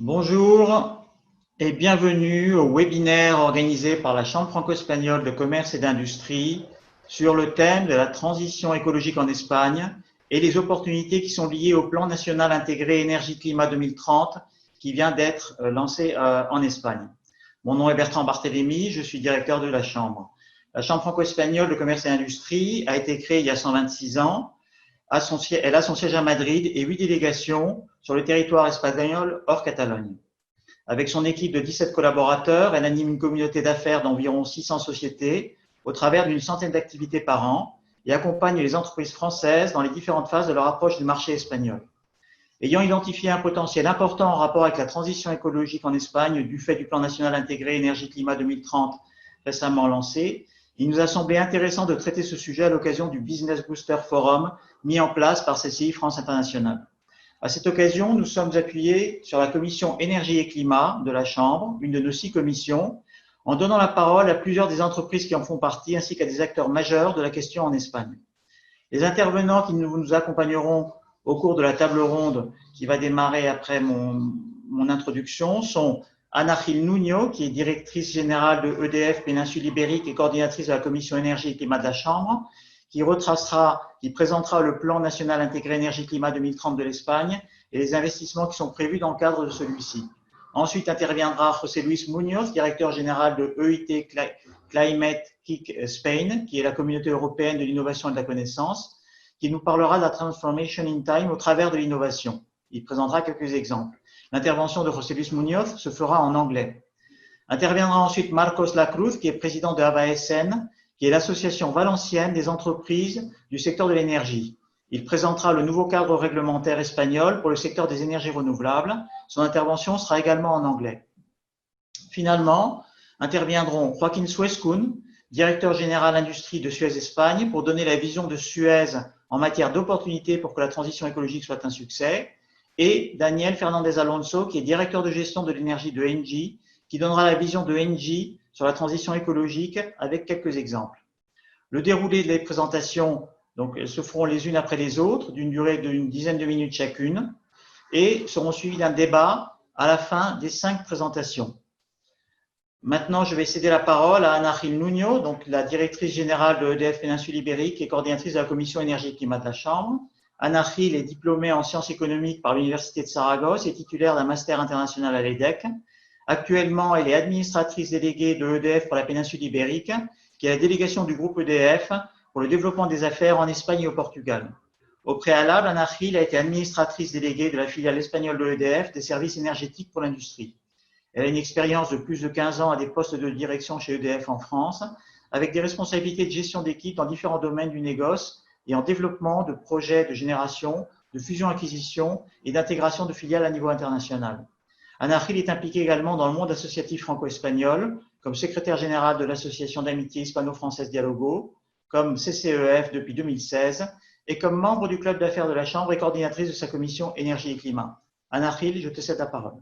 Bonjour et bienvenue au webinaire organisé par la Chambre franco-espagnole de commerce et d'industrie sur le thème de la transition écologique en Espagne et les opportunités qui sont liées au plan national intégré énergie-climat 2030 qui vient d'être lancé en Espagne. Mon nom est Bertrand Barthélémy, je suis directeur de la Chambre. La Chambre franco-espagnole de commerce et d'industrie a été créée il y a 126 ans. Elle a son siège à Madrid et 8 délégations sur le territoire espagnol hors Catalogne. Avec son équipe de 17 collaborateurs, elle anime une communauté d'affaires d'environ 600 sociétés au travers d'une centaine d'activités par an et accompagne les entreprises françaises dans les différentes phases de leur approche du marché espagnol. Ayant identifié un potentiel important en rapport avec la transition écologique en Espagne du fait du plan national intégré énergie-climat 2030 récemment lancé, il nous a semblé intéressant de traiter ce sujet à l'occasion du Business Booster Forum mis en place par CCI France International. À cette occasion, nous sommes appuyés sur la commission énergie et climat de la Chambre, une de nos 6 commissions, en donnant la parole à plusieurs des entreprises qui en font partie, ainsi qu'à des acteurs majeurs de la question en Espagne. Les intervenants qui nous accompagneront au cours de la table ronde qui va démarrer après mon introduction sont Ana Gil Nuño, qui est directrice générale de EDF Péninsule Ibérique et coordinatrice de la commission énergie et climat de la Chambre, qui présentera le plan national intégré énergie-climat 2030 de l'Espagne et les investissements qui sont prévus dans le cadre de celui-ci. Ensuite interviendra José Luis Muñoz, directeur général de EIT Climate Kick Spain, qui est la communauté européenne de l'innovation et de la connaissance, qui nous parlera de la transformation in time au travers de l'innovation. Il présentera quelques exemples. L'intervention de José Luis Muñoz se fera en anglais. Interviendra ensuite Marcos Lacruz, qui est président de ABASN, qui est l'association valencienne des entreprises du secteur de l'énergie. Il présentera le nouveau cadre réglementaire espagnol pour le secteur des énergies renouvelables. Son intervention sera également en anglais. Finalement, interviendront Joaquín Suescun, directeur général industrie de Suez Espagne, pour donner la vision de Suez en matière d'opportunités pour que la transition écologique soit un succès, et Daniel Fernandez Alonso, qui est directeur de gestion de l'énergie de Engie, qui donnera la vision de Engie sur la transition écologique avec quelques exemples. Le déroulé des présentations se feront les unes après les autres, d'une durée d'une dizaine de minutes chacune, et seront suivies d'un débat à la fin des 5 présentations. Maintenant, je vais céder la parole à Ana Gil Nuño, donc la directrice générale de EDF Péninsule Ibérique et coordinatrice de la commission énergie et climat de la Chambre. Ana Gil est diplômée en sciences économiques par l'Université de Saragosse et titulaire d'un master international à l'EDEC. Actuellement, elle est administratrice déléguée de EDF pour la péninsule ibérique, qui est la délégation du groupe EDF pour le développement des affaires en Espagne et au Portugal. Au préalable, Ana Gil a été administratrice déléguée de la filiale espagnole de EDF des services énergétiques pour l'industrie. Elle a une expérience de plus de 15 ans à des postes de direction chez EDF en France, avec des responsabilités de gestion d'équipe dans différents domaines du négoce et en développement de projets de génération, de fusion-acquisition et d'intégration de filiales à niveau international. Ana Gil est impliquée également dans le monde associatif franco-espagnol, comme secrétaire générale de l'association d'amitié hispano-française Dialogo, comme CCEF depuis 2016 et comme membre du club d'affaires de la Chambre et coordinatrice de sa commission énergie et climat. Ana Gil, je te cède la parole.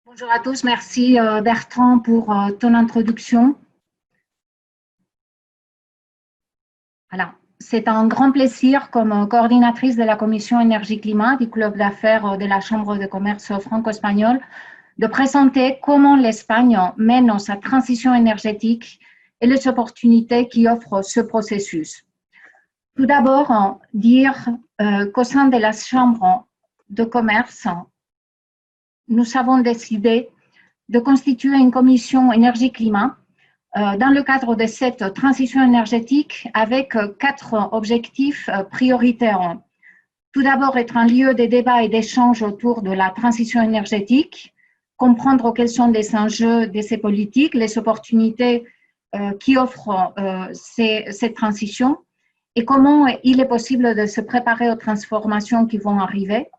Bonjour à tous, merci Bertrand pour ton introduction. Voilà. C'est un grand plaisir comme coordinatrice de la commission énergie-climat du club d'affaires de la Chambre de commerce franco-espagnole de présenter comment l'Espagne mène sa transition énergétique et les opportunités qui offre ce processus. Tout d'abord, dire qu'au sein de la Chambre de commerce, nous avons décidé de constituer une commission énergie-climat dans le cadre de cette transition énergétique avec 4 objectifs prioritaires. Tout d'abord, être un lieu de débat et d'échange autour de la transition énergétique, comprendre quels sont les enjeux de ces politiques, les opportunités qui offrent cette transition et comment il est possible de se préparer aux transformations qui vont arriver.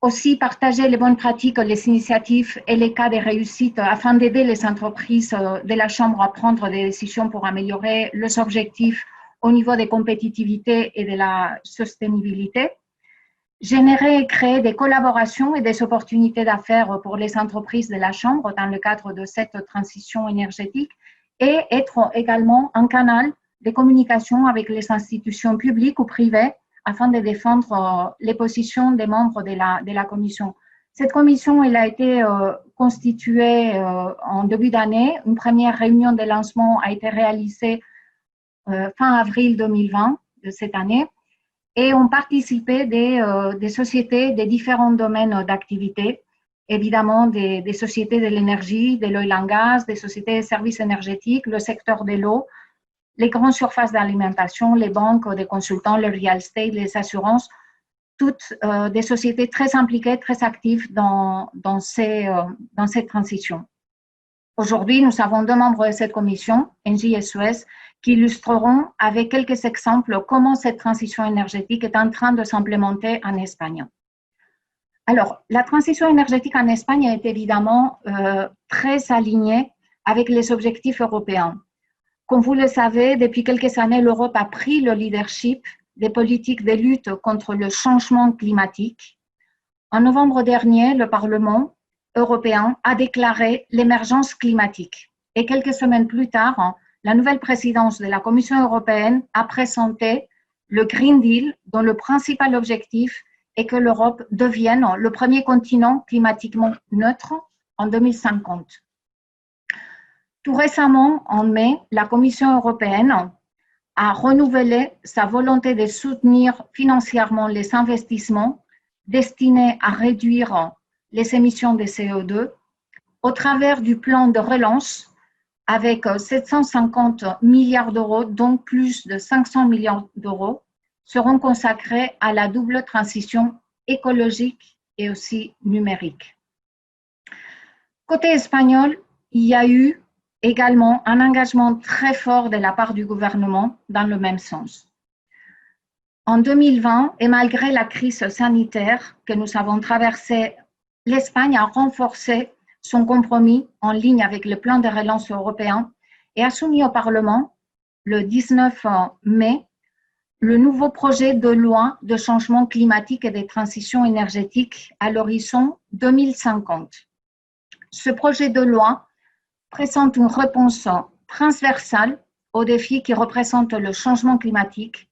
Aussi, partager les bonnes pratiques, les initiatives et les cas de réussite afin d'aider les entreprises de la Chambre à prendre des décisions pour améliorer leurs objectifs au niveau de compétitivité et de la soutenabilité. Générer et créer des collaborations et des opportunités d'affaires pour les entreprises de la Chambre dans le cadre de cette transition énergétique et être également un canal des communications avec les institutions publiques ou privées afin de défendre les positions des membres de la commission. Cette commission, elle a été constituée en début d'année. Une première réunion de lancement a été réalisée fin avril 2020 de cette année et ont participé des sociétés des différents domaines d'activité, évidemment des sociétés de l'énergie, de l'oil and gas, des sociétés de services énergétiques, le secteur de l'eau, les grandes surfaces d'alimentation, les banques, des consultants, le real estate, les assurances, toutes des sociétés très impliquées, très actives dans cette transition. Aujourd'hui, nous avons 2 membres de cette commission, Engie et Suez, qui illustreront avec quelques exemples comment cette transition énergétique est en train de s'implémenter en Espagne. Alors, la transition énergétique en Espagne est évidemment très alignée avec les objectifs européens. Comme vous le savez, depuis quelques années, l'Europe a pris le leadership des politiques de lutte contre le changement climatique. En novembre dernier, le Parlement européen a déclaré l'émergence climatique. Et quelques semaines plus tard, la nouvelle présidence de la Commission européenne a présenté le Green Deal, dont le principal objectif est que l'Europe devienne le premier continent climatiquement neutre en 2050. Tout récemment, en mai, la Commission européenne a renouvelé sa volonté de soutenir financièrement les investissements destinés à réduire les émissions de CO2 au travers du plan de relance avec 750 milliards d'euros, dont plus de 500 milliards d'euros seront consacrés à la double transition écologique et aussi numérique. Côté espagnol, il y a eu également un engagement très fort de la part du gouvernement dans le même sens. En 2020, et malgré la crise sanitaire que nous avons traversée, l'Espagne a renforcé son compromis en ligne avec le plan de relance européen et a soumis au Parlement le 19 mai le nouveau projet de loi de changement climatique et de transition énergétique à l'horizon 2050. Ce projet de loi présente une réponse transversale aux défis qui représentent le changement climatique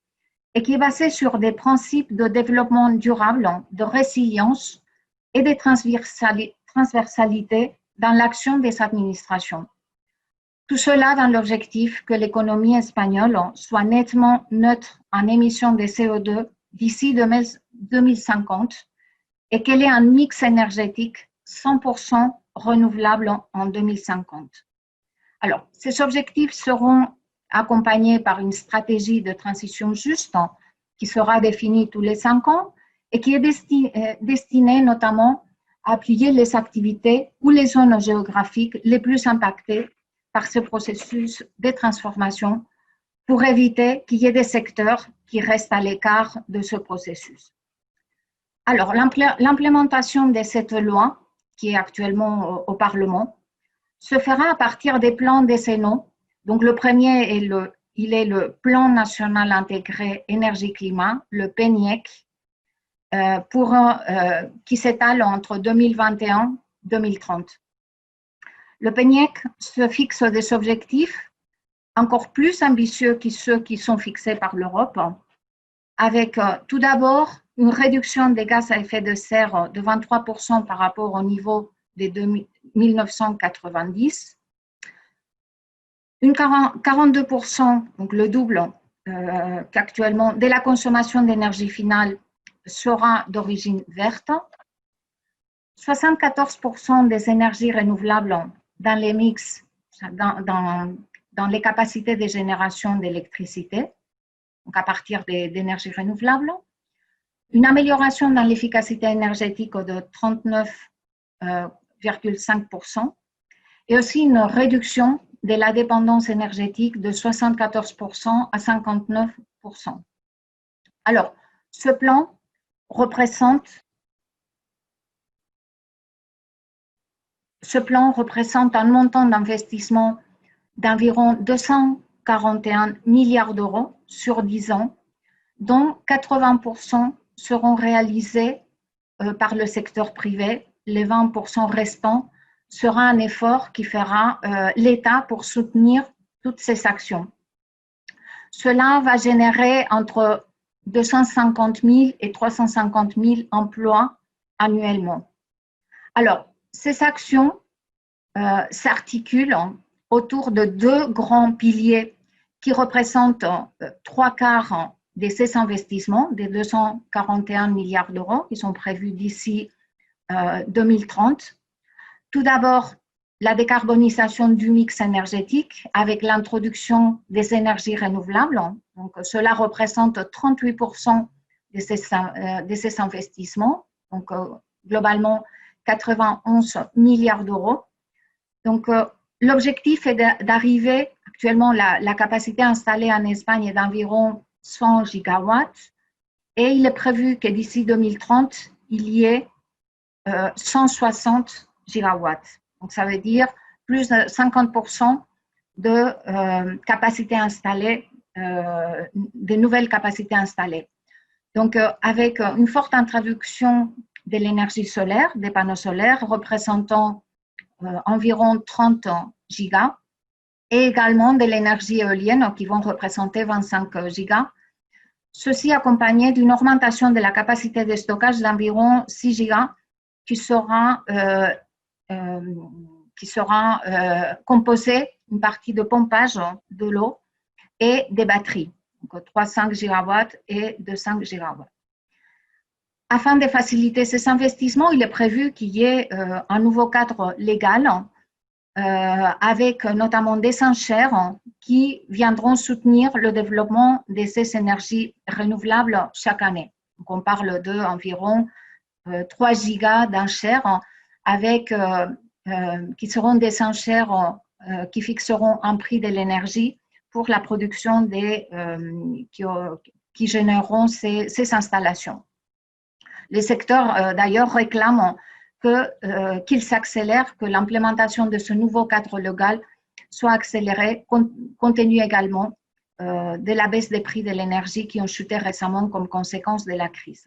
et qui est basé sur des principes de développement durable, de résilience et de transversalité dans l'action des administrations. Tout cela dans l'objectif que l'économie espagnole soit nettement neutre en émissions de CO2 d'ici 2050 et qu'elle ait un mix énergétique 100% renouvelable en 2050. Alors, ces objectifs seront accompagnés par une stratégie de transition juste qui sera définie tous les 5 ans et qui est destinée notamment à appuyer les activités ou les zones géographiques les plus impactées par ce processus de transformation pour éviter qu'il y ait des secteurs qui restent à l'écart de ce processus. Alors, l'implémentation de cette loi, qui est actuellement au Parlement, se fera à partir des plans décennaux. Donc, le premier est le Plan national intégré énergie-climat, le PNIEC, qui s'étale entre 2021 et 2030. Le PNIEC se fixe des objectifs encore plus ambitieux que ceux qui sont fixés par l'Europe, avec tout d'abord une réduction des gaz à effet de serre de 23% par rapport au niveau de 1990, une 42%, donc le double qu'actuellement, de la consommation d'énergie finale sera d'origine verte, 74% des énergies renouvelables dans les mix, dans les capacités de génération d'électricité, donc à partir d'énergies renouvelables, une amélioration dans l'efficacité énergétique de 39,5% et aussi une réduction de la dépendance énergétique de 74% à 59%. Alors, ce plan représente un montant d'investissement d'environ 241 milliards d'euros sur 10 ans, dont 80% seront réalisés par le secteur privé. Les 20% restants sera un effort qui fera l'État pour soutenir toutes ces actions. Cela va générer entre 250 000 et 350 000 emplois annuellement. Alors, ces actions s'articulent autour de deux grands piliers qui représentent 3/4 de ces investissements, des 241 milliards d'euros qui sont prévus d'ici 2030. Tout d'abord, la décarbonisation du mix énergétique avec l'introduction des énergies renouvelables. Donc, cela représente 38% de ces investissements, donc globalement 91 milliards d'euros. Donc, l'objectif est d'arriver, actuellement la capacité installée en Espagne est d'environ 100 gigawatts et il est prévu que d'ici 2030, il y ait 160 gigawatts. Donc, ça veut dire plus de 50% de capacités installées, de nouvelles capacités installées. Donc, avec une forte introduction de l'énergie solaire, des panneaux solaires représentant environ 30 gigas, et également de l'énergie éolienne qui vont représenter 25 gigas. Ceci accompagné d'une augmentation de la capacité de stockage d'environ 6 gigas qui sera composée une partie de pompage de l'eau et des batteries, donc 3,5 gigawatts et 2,5 gigawatts. Afin de faciliter ces investissements, il est prévu qu'il y ait un nouveau cadre légal avec notamment des enchères qui viendront soutenir le développement de ces énergies renouvelables chaque année. Donc, on parle d'environ 3 gigas d'enchères avec, qui seront des enchères qui fixeront un prix de l'énergie pour la production qui généreront ces installations. Les secteurs, d'ailleurs, réclament qu'il s'accélère, que l'implémentation de ce nouveau cadre légal soit accélérée, compte tenu également de la baisse des prix de l'énergie qui ont chuté récemment comme conséquence de la crise.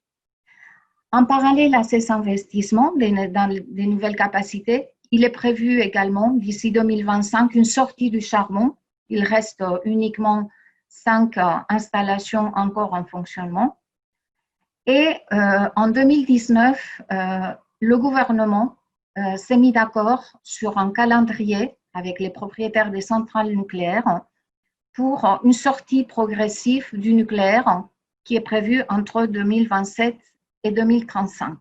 En parallèle à ces investissements dans des nouvelles capacités, il est prévu également, d'ici 2025, une sortie du charbon. Il reste uniquement 5 installations encore en fonctionnement. Et en 2019, le gouvernement s'est mis d'accord sur un calendrier avec les propriétaires des centrales nucléaires pour une sortie progressive du nucléaire qui est prévue entre 2027 et 2035.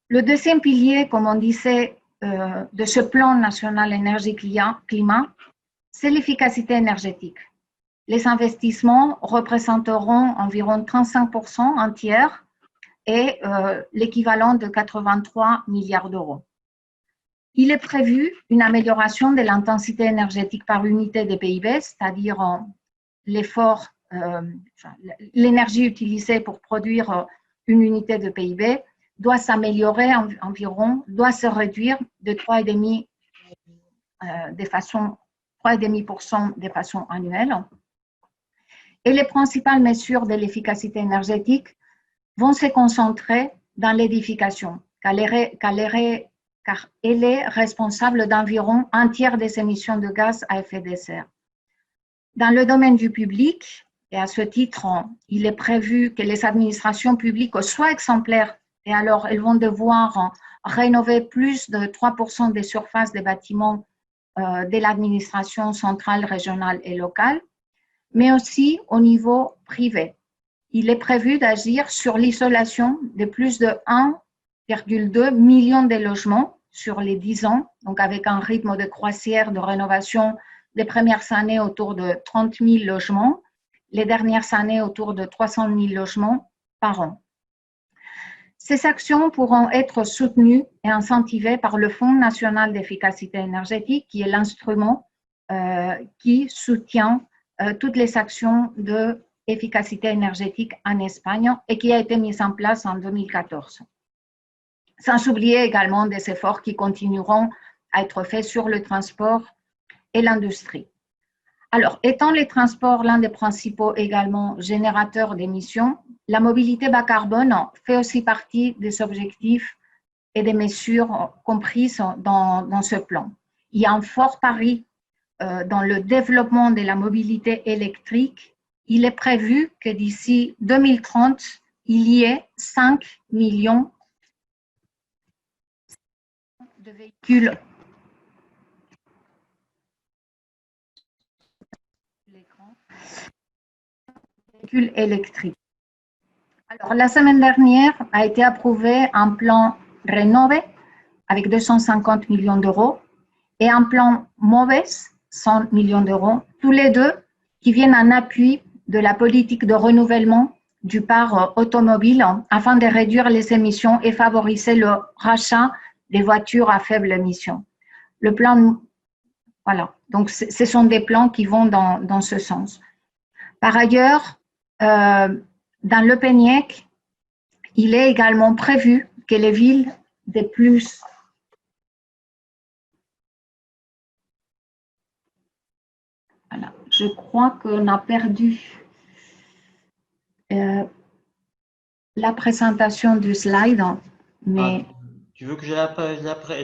Le deuxième pilier, comme on disait, de ce plan national énergie-climat, c'est l'efficacité énergétique. Les investissements représenteront environ 35% en tiers et l'équivalent de 83 milliards d'euros. Il est prévu une amélioration de l'intensité énergétique par unité de PIB, c'est-à-dire l'énergie utilisée pour produire une unité de PIB doit s'améliorer environ, doit se réduire de 3,5% de façon annuelle. Et les principales mesures de l'efficacité énergétique vont se concentrer dans l'édification, car elle est responsable d'environ un tiers des émissions de gaz à effet de serre. Dans le domaine du public, et à ce titre, il est prévu que les administrations publiques soient exemplaires et alors elles vont devoir rénover plus de 3% des surfaces des bâtiments de l'administration centrale, régionale et locale, mais aussi au niveau privé. Il est prévu d'agir sur l'isolation de plus de 1,2 million de logements sur les 10 ans, donc avec un rythme de croisière de rénovation des premières années autour de 30 000 logements, les dernières années autour de 300 000 logements par an. Ces actions pourront être soutenues et incentivées par le Fonds national d'efficacité énergétique, qui est l'instrument qui soutient toutes les actions d'efficacité énergétique en Espagne et qui a été mise en place en 2014. Sans oublier également des efforts qui continueront à être faits sur le transport et l'industrie. Alors, étant les transports l'un des principaux également générateurs d'émissions, la mobilité bas carbone fait aussi partie des objectifs et des mesures comprises dans ce plan. Il y a un fort pari dans le développement de la mobilité électrique, il est prévu que d'ici 2030, il y ait 5 millions de véhicules électriques. Alors, la semaine dernière a été approuvé un plan Rénové avec 250 millions d'euros et un plan MOVES, 100 millions d'euros, tous les deux qui viennent en appui de la politique de renouvellement du parc automobile afin de réduire les émissions et favoriser le rachat des voitures à faible émission. Le plan, voilà, donc ce sont des plans qui vont dans ce sens. Par ailleurs, dans le PNIEC, il est également prévu que les villes de plus voilà, je crois qu'on a perdu la présentation du slide, mais… Tu veux que je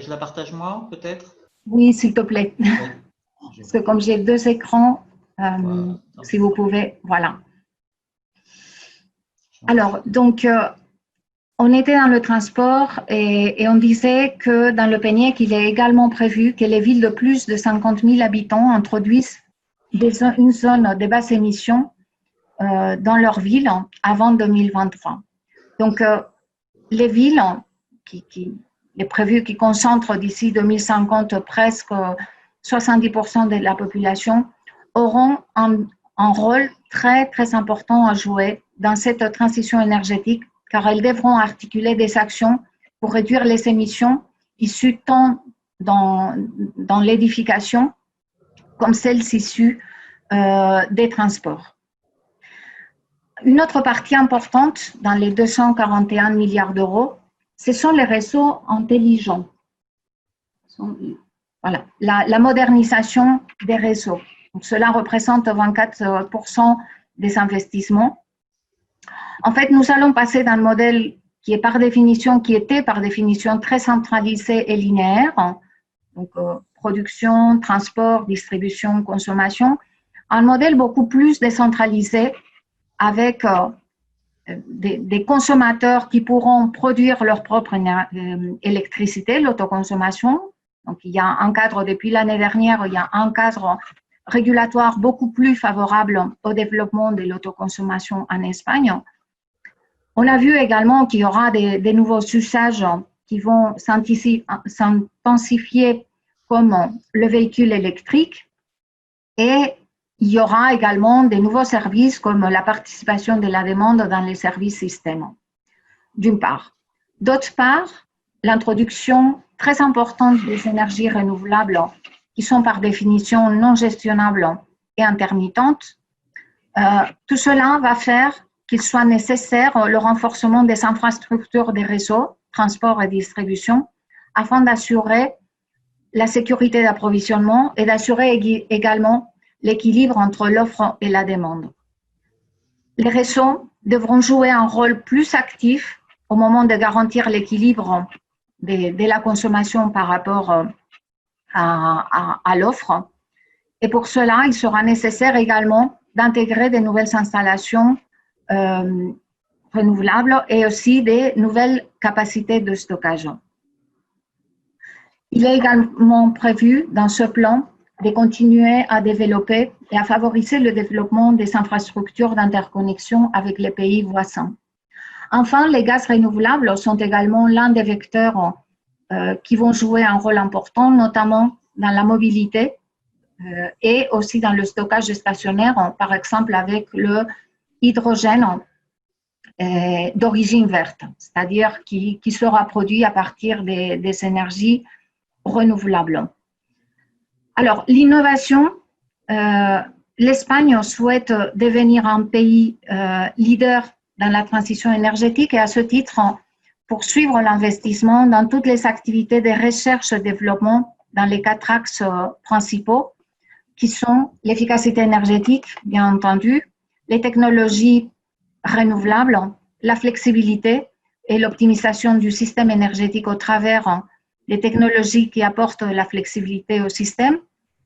la partage moi, peut-être? Oui, s'il te plaît. Oui. Parce que comme j'ai deux écrans, voilà. Si vous pouvez, voilà. Alors, donc, on était dans le transport et on disait que dans le PNIEC, il est également prévu que les villes de plus de 50 000 habitants introduisent une zone de basse émission dans leur ville avant 2023. Donc, les villes il est prévu qu'ils concentrent d'ici 2050 presque 70% de la population auront un rôle très, très important à jouer dans cette transition énergétique car elles devront articuler des actions pour réduire les émissions issues tant dans l'édification comme celles issues des transports. Une autre partie importante dans les 241 milliards d'euros, ce sont les réseaux intelligents. Voilà, la modernisation des réseaux. Donc, cela représente 24% des investissements. En fait, nous allons passer d'un modèle qui était par définition très centralisé et linéaire, donc production, transport, distribution, consommation, à un modèle beaucoup plus décentralisé avec des consommateurs qui pourront produire leur propre électricité, l'autoconsommation. Donc, il y a un cadre, depuis l'année dernière, il y a un cadre régulatoire beaucoup plus favorable au développement de l'autoconsommation en Espagne. On a vu également qu'il y aura des nouveaux usages qui vont s'intensifier comme le véhicule électrique et il y aura également des nouveaux services comme la participation de la demande dans les services systèmes, d'une part. D'autre part, l'introduction très importante des énergies renouvelables qui sont par définition non gestionnables et intermittentes. Tout cela va faire qu'il soit nécessaire le renforcement des infrastructures des réseaux, transport et distribution, afin d'assurer la sécurité d'approvisionnement et d'assurer également l'équilibre entre l'offre et la demande. Les réseaux devront jouer un rôle plus actif au moment de garantir l'équilibre de la consommation par rapport à l'offre. Et pour cela, il sera nécessaire également d'intégrer des nouvelles installations renouvelables et aussi des nouvelles capacités de stockage. Il est également prévu dans ce plan de continuer à développer et à favoriser le développement des infrastructures d'interconnexion avec les pays voisins. Enfin, les gaz renouvelables sont également l'un des vecteurs qui vont jouer un rôle important, notamment dans la mobilité et aussi dans le stockage stationnaire, par exemple avec le hydrogène d'origine verte, c'est-à-dire qui sera produit à partir des énergies renouvelables. Alors, l'innovation, l'Espagne souhaite devenir un pays leader dans la transition énergétique et à ce titre, poursuivre l'investissement dans toutes les activités de recherche et développement dans les 4 axes principaux qui sont l'efficacité énergétique, bien entendu, les technologies renouvelables, la flexibilité et l'optimisation du système énergétique au travers des technologies qui apportent la flexibilité au système,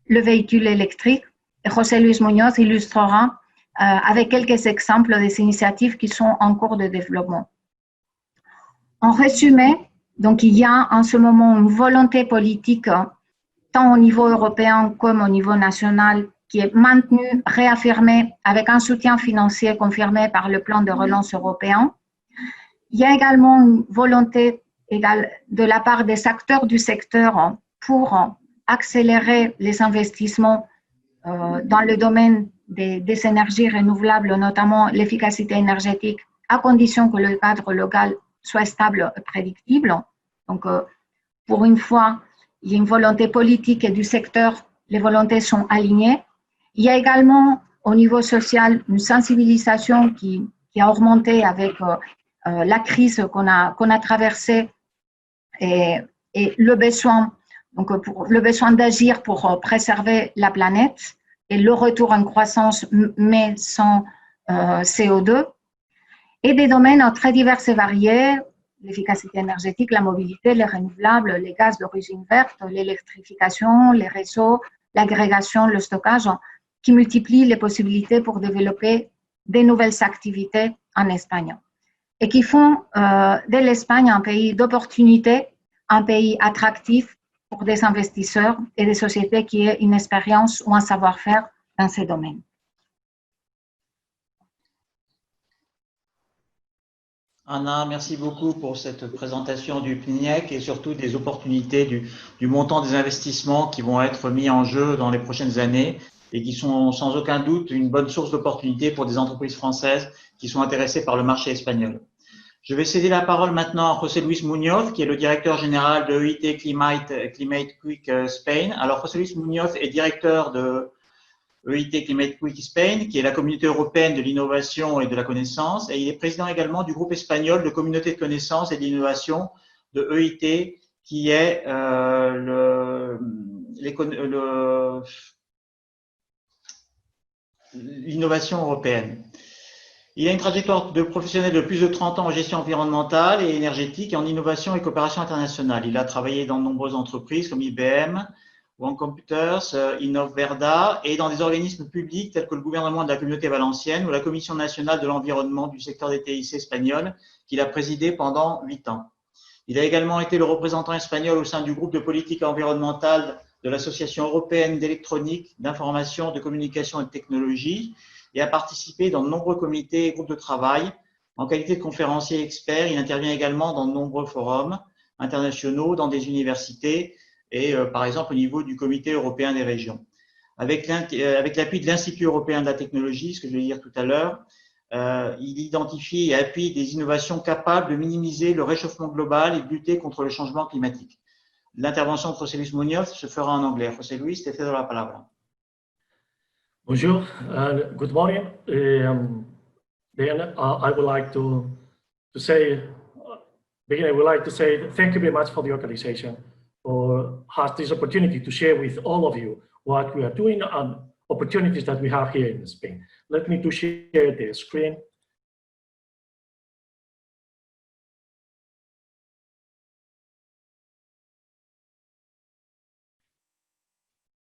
le véhicule électrique. Et José Luis Muñoz illustrera avec quelques exemples des initiatives qui sont en cours de développement. En résumé, donc il y a en ce moment une volonté politique, tant au niveau européen comme au niveau national, qui est maintenue, réaffirmée avec un soutien financier confirmé par le plan de relance européen. Il y a également une volonté de la part des acteurs du secteur pour accélérer les investissements dans le domaine des énergies renouvelables, notamment l'efficacité énergétique, à condition que le cadre local soit stable et prédictible. Donc, pour une fois, il y a une volonté politique et du secteur, les volontés sont alignées. Il y a également, au niveau social, une sensibilisation qui a augmenté avec la crise qu'on a traversée et le besoin, donc le besoin d'agir pour préserver la planète et le retour en croissance, mais sans CO2, et des domaines très divers et variés, l'efficacité énergétique, la mobilité, les renouvelables, les gaz d'origine verte, l'électrification, les réseaux, l'agrégation, le stockage, qui multiplient les possibilités pour développer de nouvelles activités en Espagne et qui font de l'Espagne un pays d'opportunités, un pays attractif pour des investisseurs et des sociétés qui aient une expérience ou un savoir-faire dans ces domaines. Anna, merci beaucoup pour cette présentation du PNIEC et surtout des opportunités du montant des investissements qui vont être mis en jeu dans les prochaines années et qui sont sans aucun doute une bonne source d'opportunités pour des entreprises françaises qui sont intéressées par le marché espagnol. Je vais céder la parole maintenant à José Luis Muñoz, qui est le directeur général de EIT Climate Quick Spain. Alors, José Luis Muñoz est directeur de EIT Climate Quick Spain, qui est la communauté européenne de l'innovation et de la connaissance, et il est président également du groupe espagnol de communauté de connaissance et d'innovation de EIT, qui est l'innovation européenne. Il a une trajectoire de professionnel de plus de 30 ans en gestion environnementale et énergétique et en innovation et coopération internationale. Il a travaillé dans de nombreuses entreprises comme IBM, One Computers, Innovverda et dans des organismes publics tels que le gouvernement de la Communauté valencienne ou la Commission nationale de l'environnement du secteur des TIC espagnol qu'il a présidé pendant 8 ans. Il a également été le représentant espagnol au sein du groupe de politique environnementale de l'Association européenne d'électronique, d'information, de communication et de technologie et a participé dans de nombreux comités et groupes de travail. En qualité de conférencier expert, il intervient également dans de nombreux forums internationaux, dans des universités et par exemple au niveau du Comité européen des régions. Avec l'appui de l'Institut européen de la technologie, ce que je vais dire tout à l'heure, il identifie et appuie des innovations capables de minimiser le réchauffement global et de lutter contre le changement climatique. L'intervention de José Luis Muñoz se fera en anglais. José Luis, te cedo la palabra. Bonjour and good morning. I would like to say thank you very much for the organization for has this opportunity to share with all of you what we are doing and opportunities that we have here in Spain. Let me to share the screen.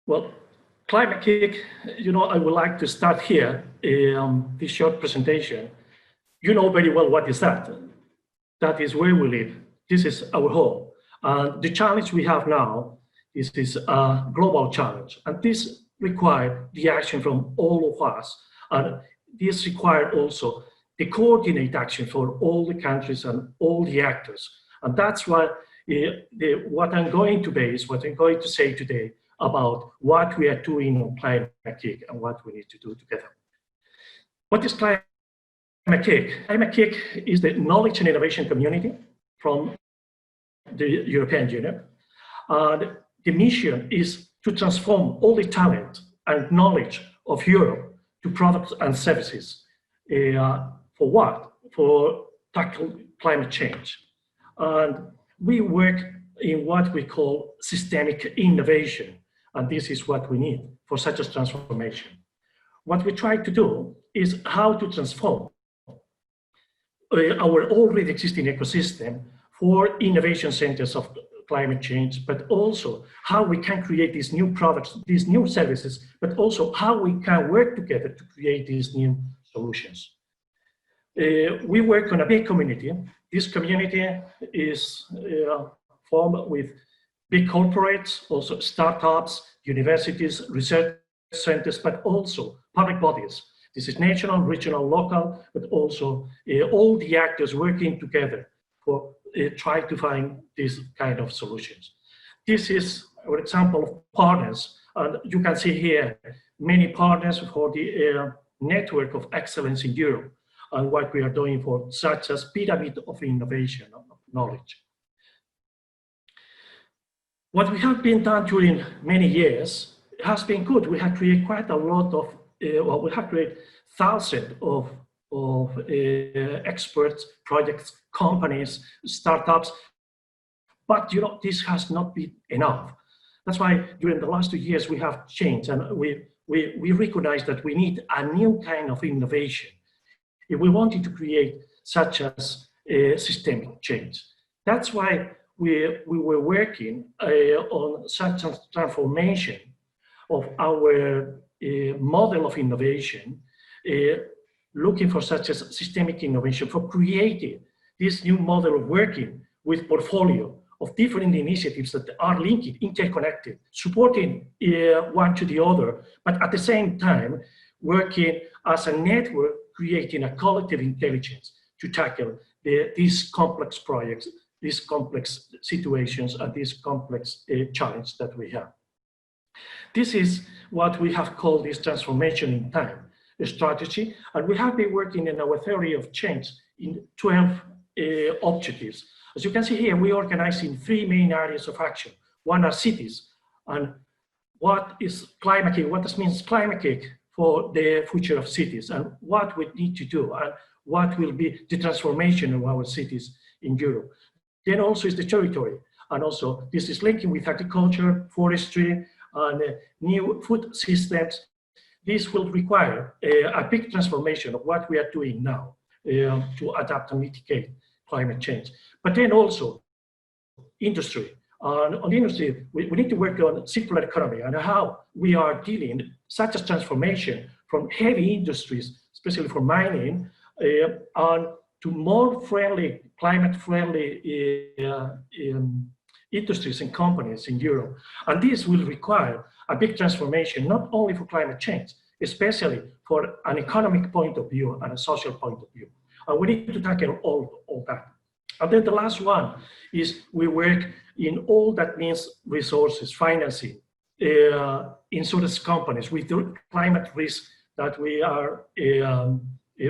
Well, Climate Kick, I would like to start here this short presentation. You know very well what is that. That is where we live. This is our home. The challenge we have now is a global challenge. And this requires the action from all of us. And this requires also the coordinate action for all the countries and all the actors. And that's why what I'm going to say today about what we are doing on Climate Kick and what we need to do together. What is Climate Kick? Climate Kick is the knowledge and innovation community from the European Union. The mission is to transform all the talent and knowledge of Europe to products and services. For what? For tackle climate change. And we work in what we call systemic innovation. And this is what we need for such a transformation. What we try to do is how to transform our already existing ecosystem for innovation centers of climate change, but also how we can create these new products, these new services, but also how we can work together to create these new solutions. We work on a big community. This community is formed with big corporates, also startups, universities, research centers, but also public bodies. This is national, regional, local, but also all the actors working together for trying to find these kind of solutions. This is an example of partners, and you can see here many partners for the network of excellence in Europe and what we are doing for such as pyramid of innovation of knowledge. What we have been done during many years has been good. We have created quite a lot of, well, we have created thousands of experts, projects, companies, startups, but you know, this has not been enough. That's why during the last 2 years we have changed, and we recognize that we need a new kind of innovation if we wanted to create such as a systemic change. That's why we were working on such a transformation of our model of innovation, looking for such a systemic innovation, for creating this new model of working with portfolio of different initiatives that are linked, interconnected, supporting one to the other, but at the same time, working as a network, creating a collective intelligence to tackle these complex projects, these complex situations, and these complex challenges that we have. This is what we have called this transformation in time strategy, and we have been working in our theory of change in 12 objectives. As you can see here, we organize in 3 main areas of action. One are cities, and what is climate, what this means climate for the future of cities, and what we need to do, and what will be the transformation of our cities in Europe. Then also is the territory, and also this is linking with agriculture, forestry, and new food systems. This will require a big transformation of what we are doing now to adapt and mitigate climate change. But then also industry. On industry, we need to work on circular economy and how we are dealing such a transformation from heavy industries, especially for mining, and to more friendly, climate-friendly industries and companies in Europe. And this will require a big transformation, not only for climate change, especially for an economic point of view and a social point of view. And we need to tackle all that. And then the last one is we work in all that means resources, financing, insurance companies with the climate risk that we are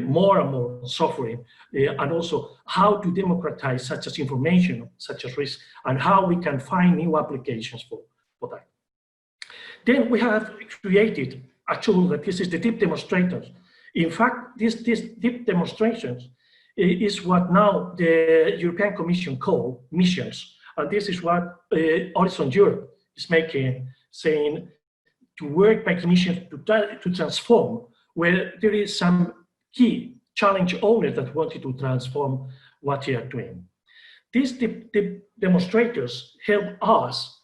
more and more suffering, and also how to democratize such as information, such as risk, and how we can find new applications for that. Then we have created a tool that this is the deep demonstrators. In fact, these deep demonstrations is what now the European Commission call missions. And this is what Horizon Europe is making, saying to work by commission to transform, where there is some key challenge owners that wanted to transform what they are doing. These demonstrators help us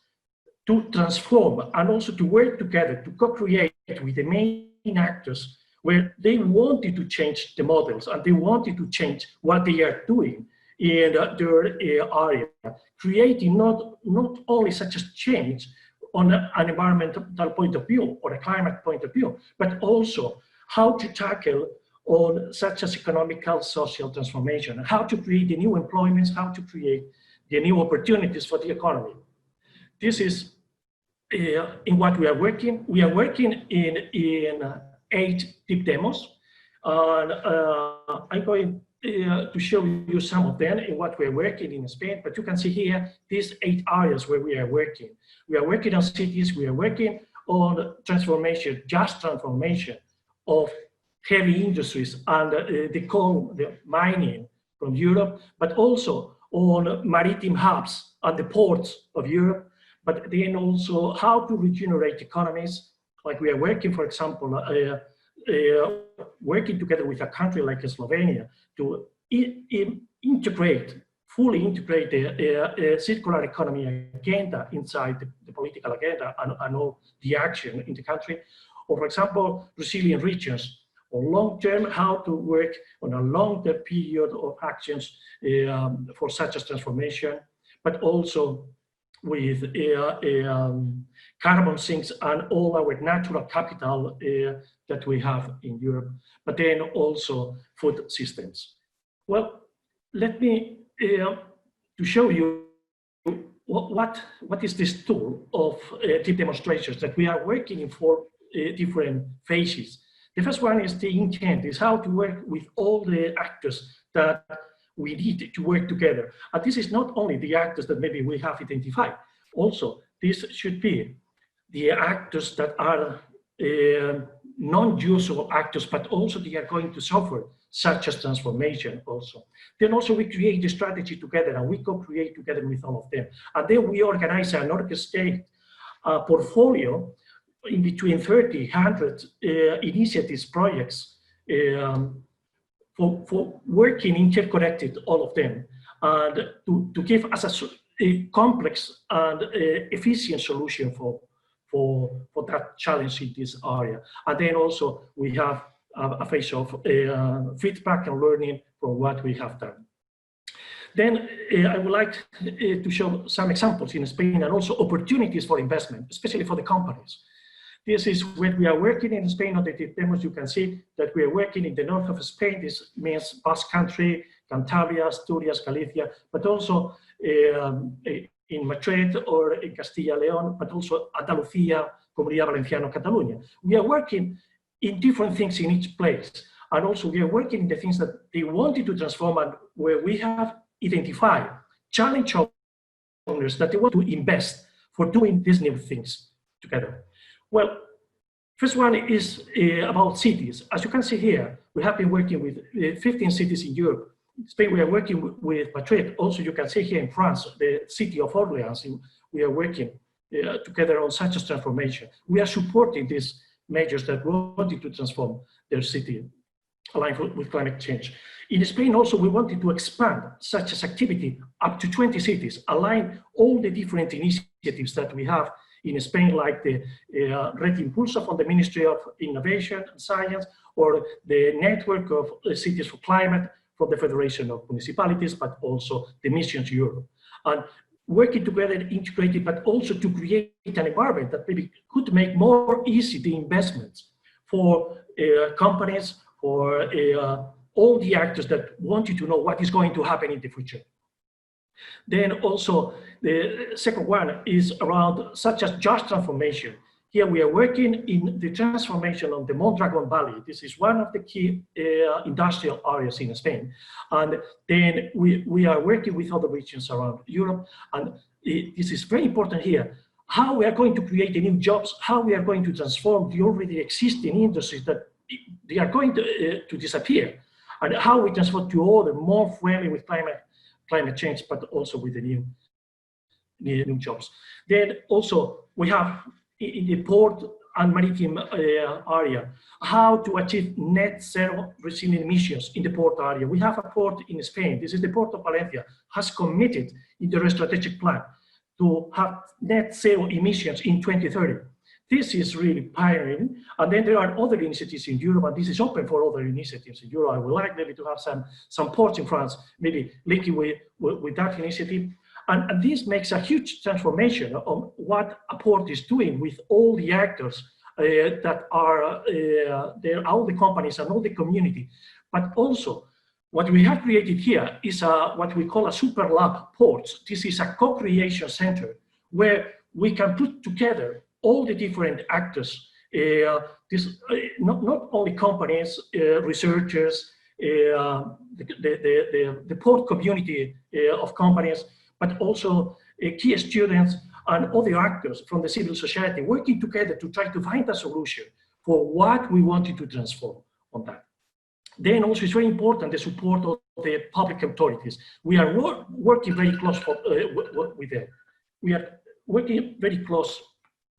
to transform and also to work together to co-create with the main actors where they wanted to change the models and they wanted to change what they are doing in their area, creating not only such a change on an environmental point of view or a climate point of view, but also how to tackle on such as economical, social transformation, and how to create the new employments, how to create the new opportunities for the economy. This is in what we are working. We are working in 8 deep demos, and I'm going to show you some of them in what we're working in Spain, but you can see here these 8 areas where we are working. We are working on cities, we are working on transformation, just transformation of heavy industries and the coal, the mining from Europe, but also on maritime hubs and the ports of Europe, but then also how to regenerate economies. Like we are working, for example, working together with a country like Slovenia to integrate fully integrate the circular economy agenda inside the political agenda and all the action in the country. Or for example, resilient regions, or long-term, how to work on a longer period of actions for such a transformation, but also with carbon sinks and all our natural capital that we have in Europe, but then also food systems. Well, let me to show you what is this tool of deep demonstrations that we are working in 4 different phases. The first one is the intent, is how to work with all the actors that we need to work together. And this is not only the actors that maybe we have identified. Also, this should be the actors that are non-usual actors, but also they are going to suffer such as transformation also. Then also we create the strategy together and we co-create together with all of them. And then we organize and orchestrate a portfolio in between 30, 100 initiatives, projects for working interconnected, all of them, and to give us a complex and efficient solution for that challenge in this area. And then also we have a phase of feedback and learning from what we have done. Then I would like to show some examples in Spain and also opportunities for investment, especially for the companies. This is when we are working in Spain. On the demos, you can see that we are working in the north of Spain. This means Basque Country, Cantabria, Asturias, Galicia, but also in Madrid or in Castilla León, but also Andalucía, Comunidad Valenciana, Catalonia. We are working in different things in each place. And also we are working in the things that they wanted to transform and where we have identified challenge owners that they want to invest for doing these new things together. Well, first one is about cities. As you can see here, we have been working with 15 cities in Europe. In Spain, we are working with Madrid. Also, you can see here in France, the city of Orleans, we are working together on such a transformation. We are supporting these measures that wanted to transform their city aligned with climate change. In Spain also, we wanted to expand such as activity up to 20 cities, align all the different initiatives that we have in Spain, like the Red Impulso from the Ministry of Innovation and Science, or the Network of Cities for Climate from the Federation of Municipalities, but also the Missions Europe. And working together, integrated, but also to create an environment that maybe could make more easy the investments for companies, for all the actors that wanted to know what is going to happen in the future. Then also the second one is around such as just transformation. Here we are working in the transformation of the Mondragon Valley. This is one of the key industrial areas in Spain. And then we are working with other regions around Europe. And this is very important here. How we are going to create the new jobs, how we are going to transform the already existing industries that they are going to disappear, and how we transform to other more friendly with climate change, but also with the new jobs. Then also we have in the port and maritime area, how to achieve net zero resilient emissions in the port area. We have a port in Spain, this is the Port of Valencia, has committed in the strategic plan to have net zero emissions in 2030. This is really pioneering. And then there are other initiatives in Europe, and this is open for other initiatives in Europe. I would like maybe to have some ports in France, maybe linking with that initiative. And this makes a huge transformation on what a port is doing with all the actors that are there, all the companies and all the community. But also, what we have created here is what we call a super lab ports. This is a co-creation center where we can put together all the different actors, not only companies, researchers, the port community of companies, but also key students and other actors from the civil society working together to try to find a solution for what we wanted to transform on that. Then also it's very important the support of the public authorities. We are working very close with them. We are working very close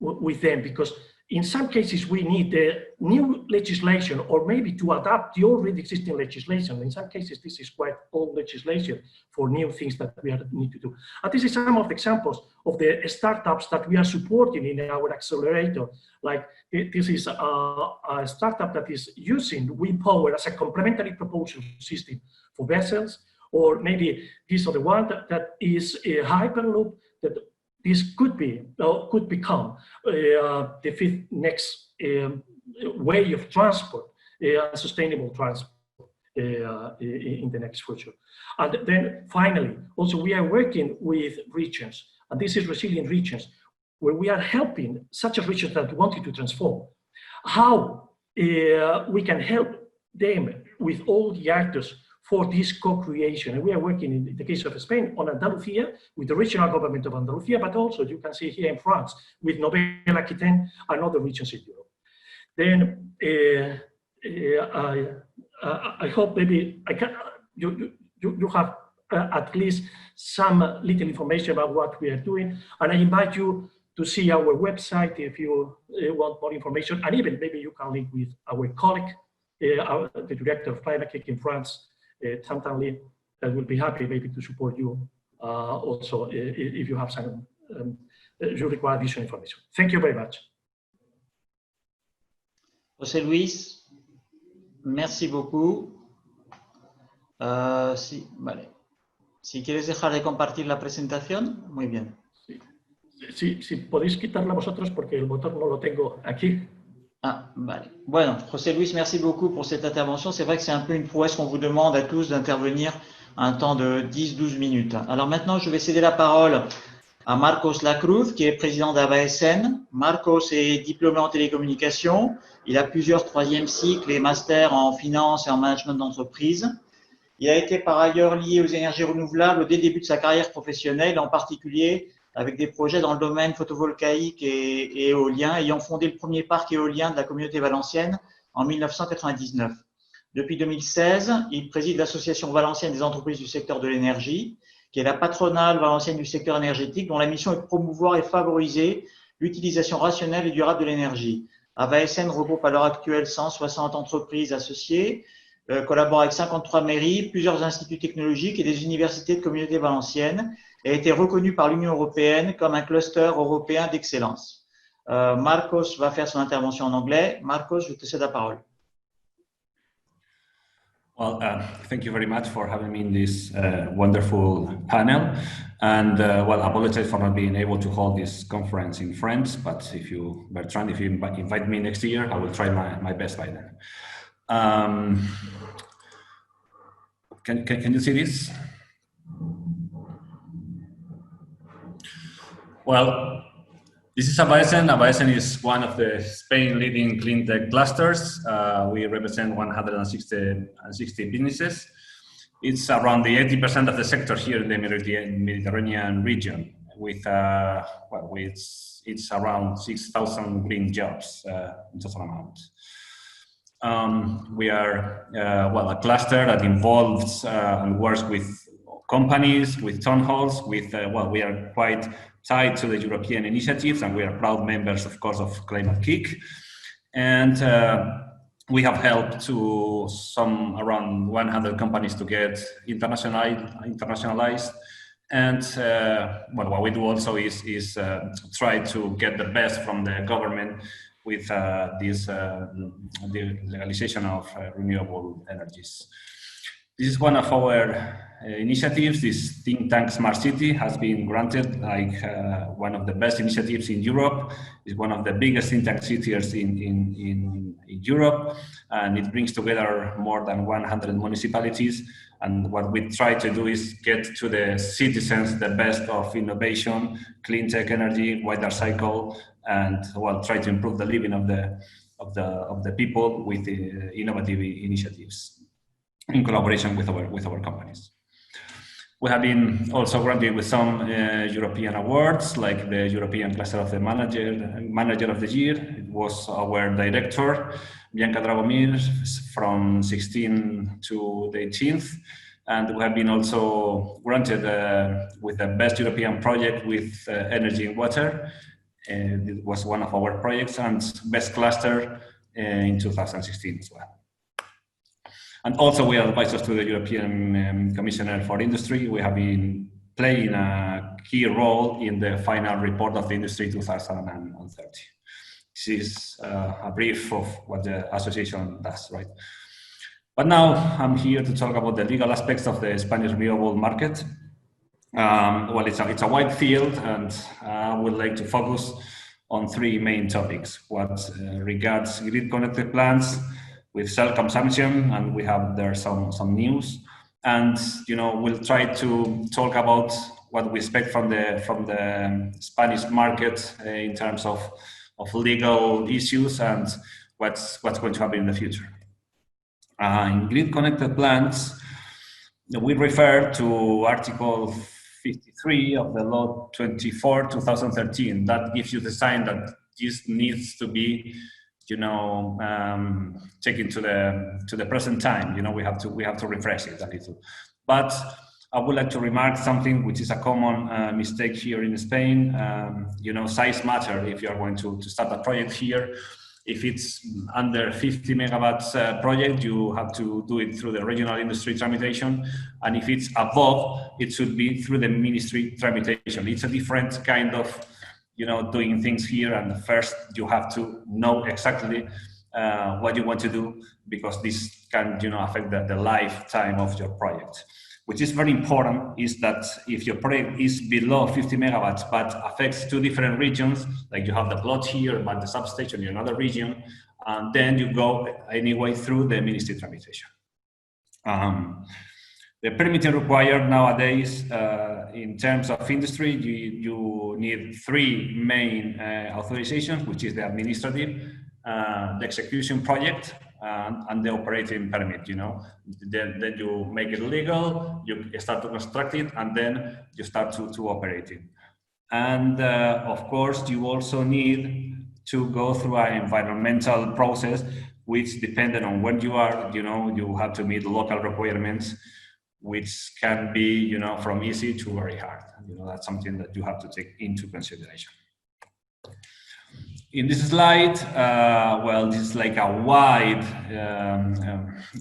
with them because in some cases, we need new legislation or maybe to adapt the already existing legislation. In some cases, this is quite old legislation for new things that we need to do. And this is some of the examples of the startups that we are supporting in our accelerator. Like this is a startup that is using wind power as a complementary propulsion system for vessels, or maybe this other one that is a Hyperloop that this could become the fifth next way of transport, sustainable transport in the next future. And then finally, also we are working with regions, and this is resilient regions, where we are helping such as regions that wanted to transform, how we can help them with all the actors for this co-creation. And we are working in the case of Spain on Andalusia with the regional government of Andalusia, but also you can see here in France with Nobel Aquitaine and other regions in Europe. Then I hope maybe you have at least some little information about what we are doing. And I invite you to see our website if you want more information. And even maybe you can link with our colleague, the director of Climate Kick in France, Tantan Lin, that will be happy maybe to support you also if you have some, you require additional information. Thank you very much. José Luis, merci beaucoup. Vale. Si quieres dejar de compartir la presentación, muy bien. Si podéis quitarla vosotros porque el botón no lo tengo aquí. Ah, vale. Bueno, José Luis, merci beaucoup pour cette intervention. C'est vrai que c'est un peu une prouesse qu'on vous demande à tous d'intervenir un temps de 10-12 minutes. Alors maintenant, je vais céder la parole à Marcos Lacruz, qui est président d'AVASN. Marcos est diplômé en télécommunications. Il a plusieurs troisième cycles et masters en finance et en management d'entreprise. Il a été par ailleurs lié aux énergies renouvelables dès le début de sa carrière professionnelle, en particulier avec des projets dans le domaine photovoltaïque et éolien, ayant fondé le premier parc éolien de la communauté valencienne en 1999. Depuis 2016, il préside l'Association valencienne des entreprises du secteur de l'énergie, qui est la patronale valencienne du secteur énergétique, dont la mission est de promouvoir et favoriser l'utilisation rationnelle et durable de l'énergie. AVASN regroupe à l'heure actuelle 160 entreprises associées, collabore avec 53 mairies, plusieurs instituts technologiques et des universités de communauté valencienne, et a été reconnu par l'Union européenne comme un cluster européen d'excellence. Marcos va faire son intervention en anglais. Marcos, je te cède la parole. Well, thank you very much for having me in this wonderful panel. And well, I apologize for not being able to hold this conference in France, but if you, Bertrand, if you invite me next year, I will try my best by then. Can you see this? Well, this is AVASN. AVASN is one of the Spain leading clean tech clusters. We represent 160 businesses. It's around the 80% of the sector here in the Mediterranean region, with it's around 6,000 green jobs in total amount. We are well, a cluster that involves and works with companies, with town halls, with well, we are quite tied to the European initiatives, and we are proud members, of course, of Climate Kick. And we have helped to around 100 companies to get internationalized. And well, what we do also is try to get the best from the government with the legalization of renewable energies. This is one of our initiatives. This think tank Smart City has been granted like one of the best initiatives in Europe. It's one of the biggest think tank cities in Europe, and it brings together more than 100 municipalities. And what we try to do is get to the citizens the best of innovation, clean tech energy, wider cycle, and well, try to improve the living of the people with the innovative initiatives in collaboration with our companies. We have been also granted with some European awards, like the European Cluster of the Manager of the Year. It was our director, Bianca Dragomir, from 16 to the 18th. And we have been also granted with the Best European Project with Energy and Water. It was one of our projects, and Best Cluster in 2016 as well. And also we are advisors to the European Commissioner for Industry. We have been playing a key role in the final report of the Industry 2030. This is a brief of what the association does, right? But now I'm here to talk about the legal aspects of the Spanish renewable market. Well, it's a wide field, and I would like to focus on three main topics. What regards grid-connected plants with self-consumption, and we have there some news. And we'll try to talk about what we expect from the Spanish market in terms of legal issues and what's going to happen in the future. In grid-connected plants, we refer to Article 53 of the Law 24/2013. That gives you the sign that this needs to be, taken to the present time. We have to refresh it a little. But I would like to remark something which is a common mistake here in Spain. Size matter. If you are going to start a project here, if it's under 50 megawatts project, you have to do it through the regional industry tramitation. And if it's above, it should be through the ministry tramitation. It's a different kind of, doing things here. And first you have to know exactly what you want to do, because this can, affect the lifetime of your project. Which is very important is that if your project is below 50 megawatts, but affects two different regions, like you have the plot here, but the substation in another region, and then you go anyway through the ministry tramitation. The permitting required nowadays in terms of industry, you need three main authorizations, which is the administrative, the execution project, and the operating permit. Then you make it legal, you start to construct it, and then you start to operate it. And of course, you also need to go through an environmental process, which, depending on where you are, you have to meet local requirements, which can be, from easy to very hard. That's something that you have to take into consideration. In this slide, well, this is like a wide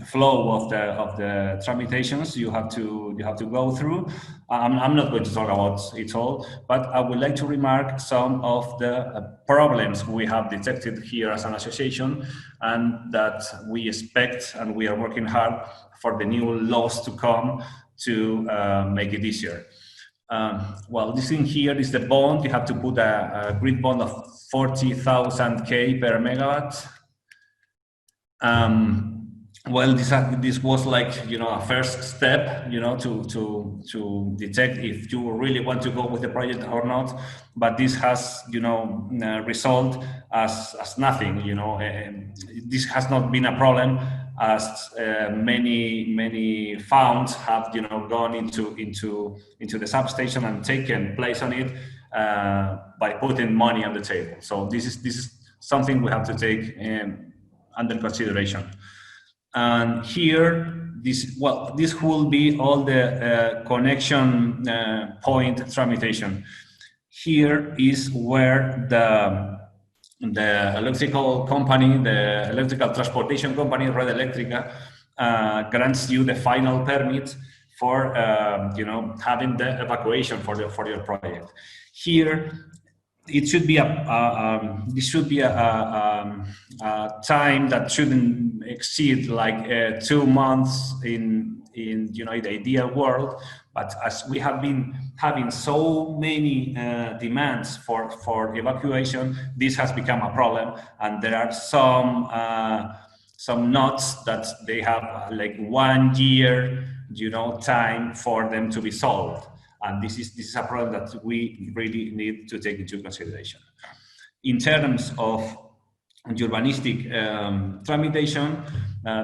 flow of the tramitations you have to go through. I'm not going to talk about it all, but I would like to remark some of the problems we have detected here as an association, and that we expect, and we are working hard for the new laws to come to make it easier. Well, this thing here is the bond. You have to put a grid bond of 40,000 K per megawatt. Well, this was like, a first step, to detect if you really want to go with the project or not. But this has, result as nothing. This has not been a problem, as many funds have, gone into the substation and taken place on it by putting money on the table. So this is something we have to take under consideration. And here, this will be all the connection point tramitation. Here is where the electrical company, the electrical transportation company, Red Eléctrica, grants you the final permit for having the evacuation for your project. Here, it should be this should be a time that shouldn't exceed like 2 months in the ideal world. But as we have been having so many demands for evacuation, this has become a problem, and there are some knots that they have like 1 year, time for them to be solved. And this is a problem that we really need to take into consideration. In terms of urbanistic tramitation,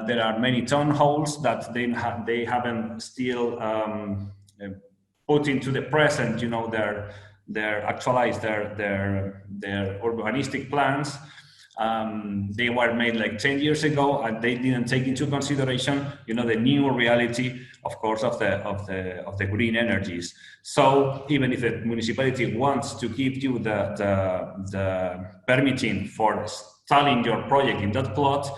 there are many town halls that they haven't still put into the present, their urbanistic plans, They were made like 10 years ago, and they didn't take into consideration, you know, the new reality, of course, of the green energies. So even if the municipality wants to give you the permitting for installing your project in that plot,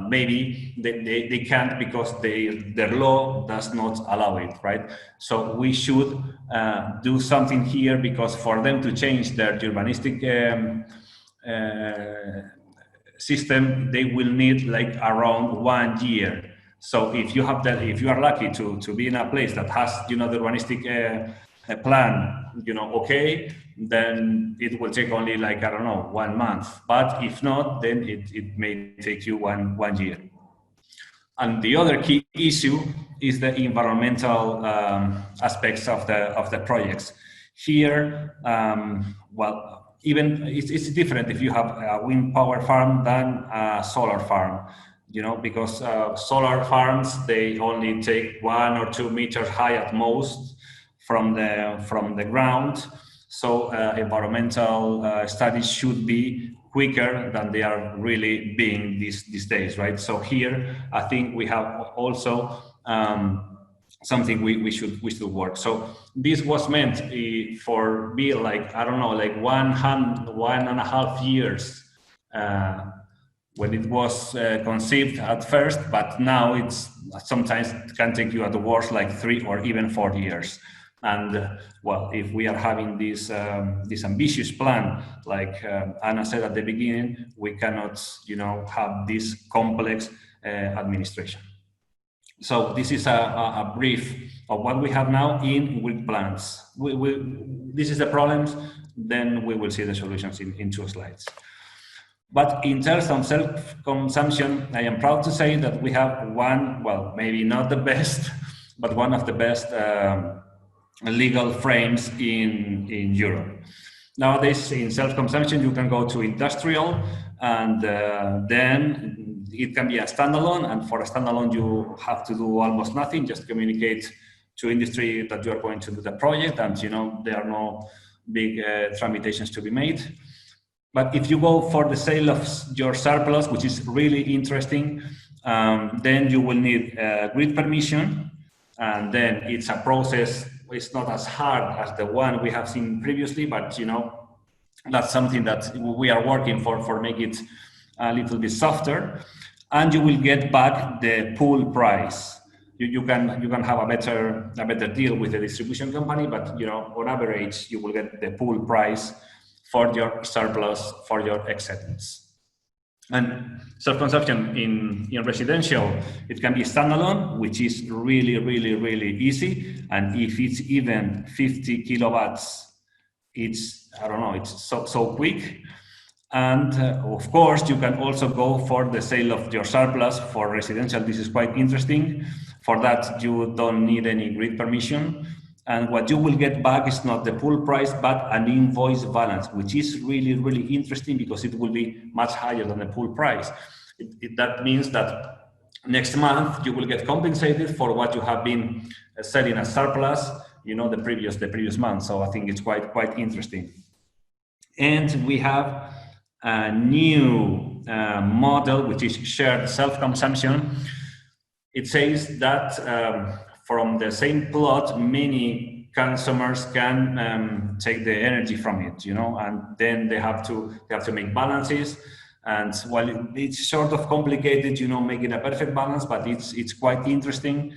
maybe they can't because their law does not allow it, right? So we should do something here, because for them to change their urbanistic system, they will need like around 1 year. So if you have that, if you are lucky to be in a place that has, you know, the urbanistic plan, you know, okay, then it will take only like, I don't know, 1 month. But if not, then it may take you one year. And the other key issue is the environmental aspects of the projects. Here, well, even it's different if you have a wind power farm than a solar farm, you know, because solar farms, they only take 1 or 2 meters high at most from the ground. So environmental studies should be quicker than they are really being these days, right? So here, I think we have also something we should work. So this was meant for be like, I don't know, like 1.5 years when it was conceived at first, but now it's sometimes it can take you at the worst like 3 or even 4 years. And well, if we are having this ambitious plan, like Anna said at the beginning, we cannot, you know, have this complex administration. So this is a brief of what we have now in wind plants. This is the problems, then we will see the solutions in 2 slides. But in terms of self-consumption, I am proud to say that we have one, well, maybe not the best, but one of the best legal frames in Europe. Nowadays, in self-consumption, you can go to industrial, and then it can be a standalone. And for a standalone, you have to do almost nothing, just communicate to industry that you are going to do the project, and you know there are no big tramitations to be made. But if you go for the sale of your surplus, which is really interesting, then you will need grid permission, and then it's a process. It's not as hard as the one we have seen previously, but you know that's something that we are working for make it a little bit softer, and you will get back the pool price. You can have a better deal with the distribution company, but you know on average you will get the pool price for your surplus, for your excedents. And self-consumption in residential, it can be standalone, which is really easy. And if it's even 50 kilowatts, it's, I don't know, it's so quick. And of course, you can also go for the sale of your surplus for residential. This is quite interesting. For that, you don't need any grid permission. And what you will get back is not the pool price, but an invoice balance, which is really interesting because it will be much higher than the pool price. That means that next month you will get compensated for what you have been selling as surplus, you know, the previous month. So I think it's quite interesting. And we have a new model, which is shared self-consumption. It says that from the same plot, many consumers can take the energy from it, you know, and then they have to make balances. And while it's sort of complicated, you know, making a perfect balance, but it's quite interesting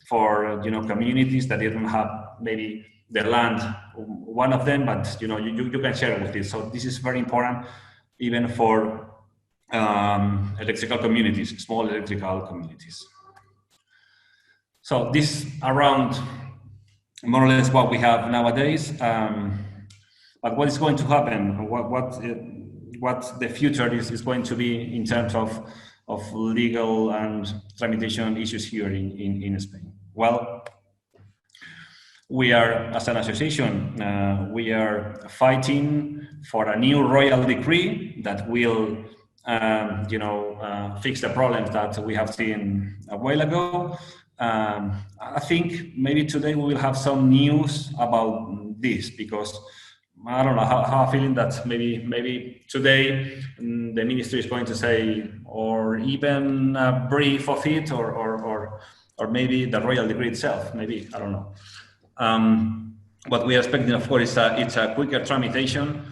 for, you know, communities that they don't have maybe the land, one of them, but you know, you can share it with it. So this is very important, even for electrical communities, small electrical communities. So this around more or less what we have nowadays. But what is going to happen? What the future is going to be in terms of legal and tramitation issues here in Spain? Well, we are, as an association, we are fighting for a new royal decree that will, fix the problems that we have seen a while ago. I think maybe today we will have some news about this, because I don't know how I'm feeling that maybe today the ministry is going to say, or even a brief of it, or maybe the royal decree itself. Maybe, I don't know. What we are expecting, of course, it's a quicker tramitation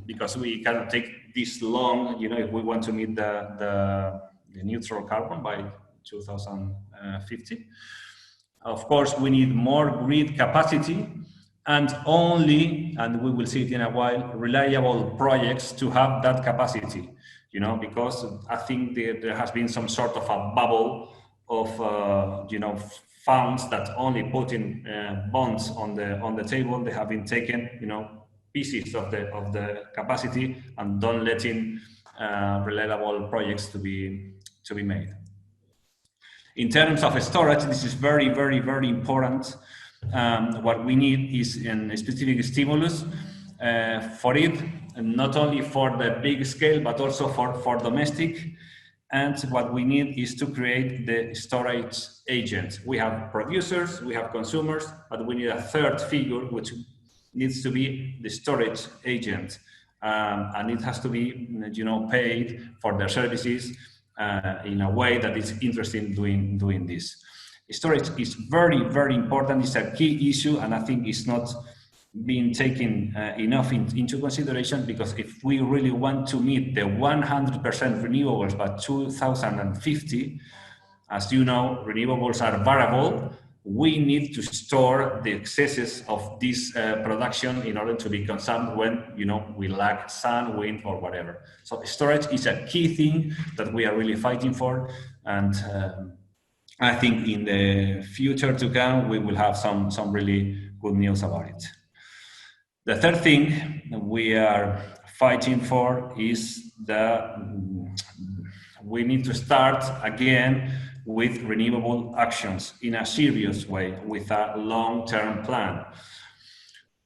because we cannot take this long. You know, if we want to meet the neutral carbon by 2050. Of course, we need more grid capacity. And only, and we will see it in a while, reliable projects to have that capacity, you know, because I think there has been some sort of a bubble of, you know, funds that only put in bonds on the table. They have been taken, you know, pieces of the capacity and don't let in reliable projects to be made. In terms of storage, this is very, very, very important. What we need is a specific stimulus for it, and not only for the big scale, but also for domestic. And what we need is to create the storage agents. We have producers, we have consumers, but we need a third figure, which needs to be the storage agent. And it has to be, you know, paid for their services in a way that is interesting doing this. Storage is very, very important. It's a key issue, and I think it's not being taken enough into consideration, because if we really want to meet the 100% renewables by 2050, as you know, renewables are variable. We need to store the excesses of this production in order to be consumed when, you know, we lack sun, wind, or whatever. So storage is a key thing that we are really fighting for, and I think in the future to come, we will have some really good news about it. The third thing we are fighting for is we need to start again with renewable actions in a serious way, with a long-term plan.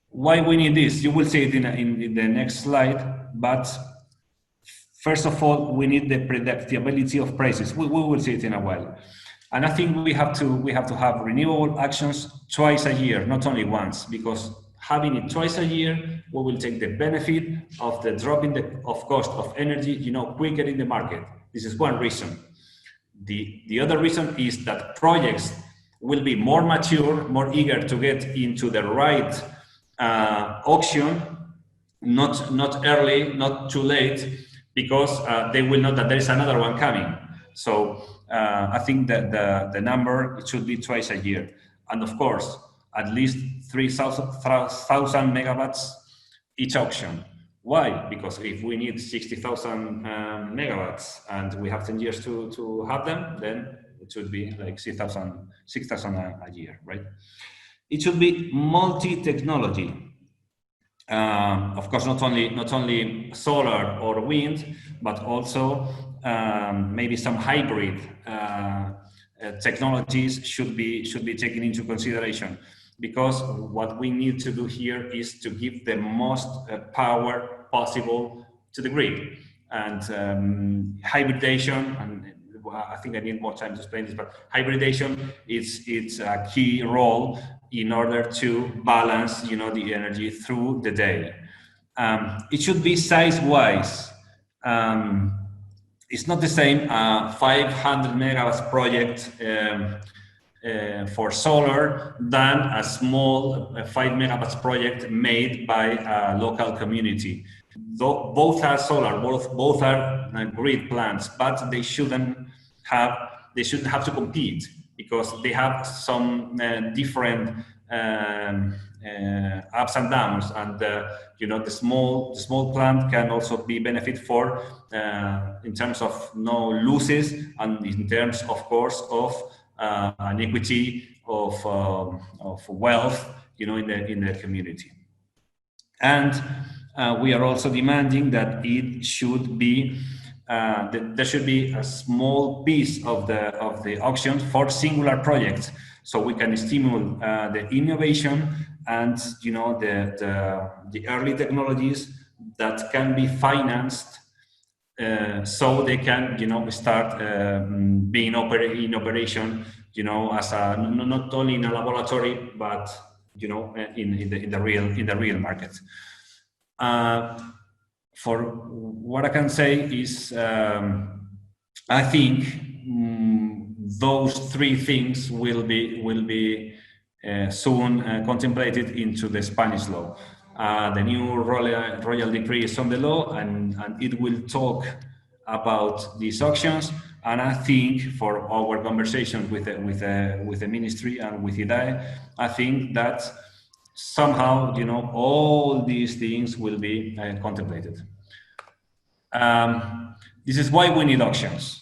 Why we need this? You will see it in the next slide, but first of all, we need the predictability of prices. We will see it in a while. And I think we have to have renewable actions twice a year, not only once, because having it twice a year, we will take the benefit of the drop in the cost of energy, you know, quicker in the market. This is one reason. The other reason is that projects will be more mature, more eager to get into the right auction, not early, not too late, because they will know that there is another one coming. So I think that the number, it should be twice a year. And of course, at least 3,000 megawatts each auction. Why? Because if we need 60,000 megawatts and we have 10 years to have them, then it should be like 6,000 a year, right? It should be multi-technology. Of course, not only solar or wind, but also maybe some hybrid technologies should be taken into consideration, because what we need to do here is to give the most power possible to the grid. And hybridization, and I think I need more time to explain this, but hybridization it's a key role in order to balance, you know, the energy through the day. It should be size-wise. It's not the same 500 megawatts project for solar than a small 5 megawatts project made by a local community. Both are solar, both are grid plants, but they shouldn't have to compete, because they have some different ups and downs, and you know, the small plant can also be benefit for in terms of no losses, and in terms, of course, of an equity of wealth, you know, in the community. And we are also demanding that it should be there should be a small piece of the auction for singular projects, so we can stimulate the innovation and, you know, the early technologies that can be financed, so they can, you know, start being in operation, you know, as not only in a laboratory, but you know, in the real market. For what I can say is, I think those three things will be soon contemplated into the Spanish law. The new royal decree is on the law, and it will talk about these auctions. And I think for our conversations with the ministry and with IDAE, I think that somehow, you know, all these things will be contemplated. This is why we need auctions.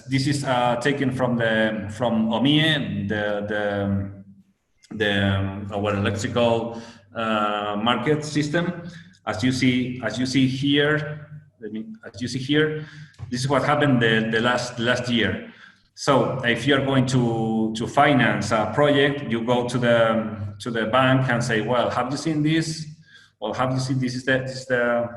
This is taken from OMIE, our electrical market system. As you see here, this is what happened the last year. So if you are going to finance a project, you go to the bank and say, well, have you seen this? Well, have you seen this is the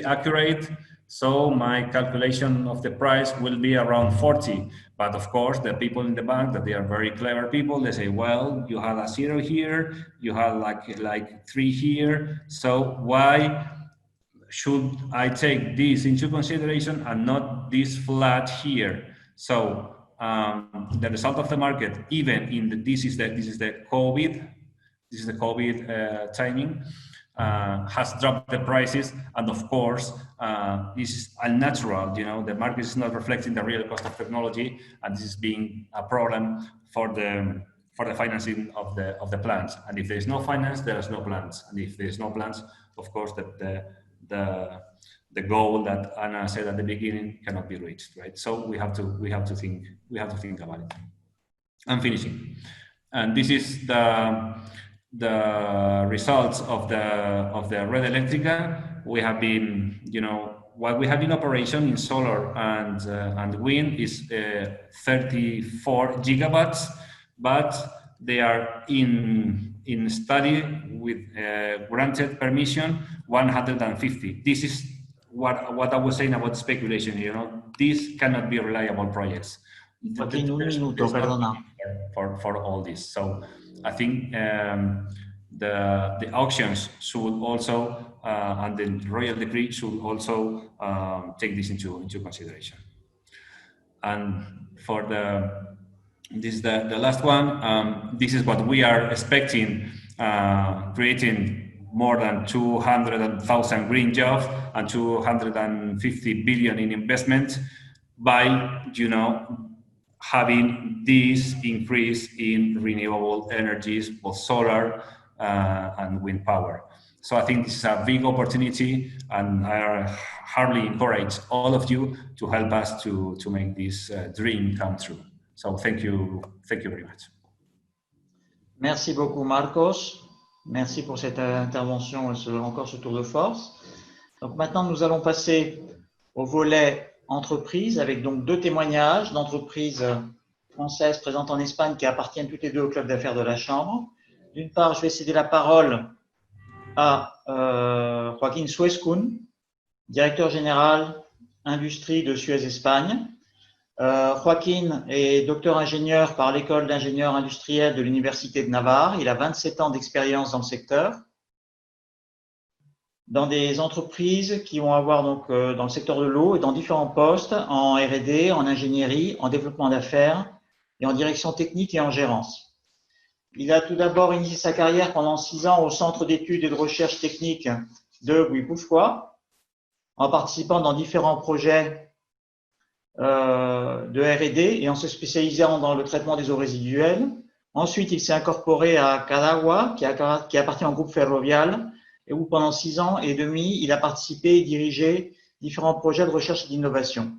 accurate? So my calculation of the price will be around 40. But of course, the people in the bank, that they are very clever people, they say, well, you had a 0 here, you had like 3 here. So why should I take this into consideration and not this flat here? So the result of the market, even in this is the COVID timing, has dropped the prices, and of course this is unnatural. You know, the market is not reflecting the real cost of technology, and this is being a problem for the financing of the plants. And if there is no finance, there is no plants, and if there is no plants, of course the goal that Anna said at the beginning cannot be reached, right? So we have to think about it. I'm finishing, and this is the results of the Red Eléctrica. We have been, you know, what we have in operation in solar and wind is 34 gigawatts, but they are in study with granted permission 150. This is what I was saying about speculation. You know, these cannot be reliable projects. Joaquín, un minuto, perdona. For all this, so I think the auctions should also and the royal decree should also take this into consideration. And for this is the last one. This is what we are expecting, creating more than 200,000 green jobs and 250 billion in investment by, you know, having this increase in renewable energies, both solar and wind power. So I think this is a big opportunity, and I hardly encourage all of you to help us to make this dream come true. So thank you very much. Merci beaucoup, Marcos. Merci pour cette intervention et encore ce tour de force. Donc maintenant, nous allons passer au volet entreprise, avec donc 2 témoignages d'entreprises françaises présentes en Espagne qui appartiennent toutes les 2 au club d'affaires de la Chambre. D'une part, je vais céder la parole à Joaquín Suescun, directeur général industrie de Suez Espagne. Joaquín est docteur ingénieur par l'école d'ingénieurs industriels de l'Université de Navarre. Il a 27 ans d'expérience dans le secteur, dans des entreprises qui vont avoir donc dans le secteur de l'eau et dans différents postes en R&D, en ingénierie, en développement d'affaires et en direction technique et en gérance. Il a tout d'abord initié sa carrière pendant 6 ans au Centre d'études et de recherche technique de Guipúzcoa, en participant dans différents projets de R&D et en se spécialisant dans le traitement des eaux résiduelles. Ensuite, il s'est incorporé à Cadagua, qui appartient au groupe Ferrovial, et où pendant 6 ans et demi, il a participé et dirigé différents projets de recherche et d'innovation.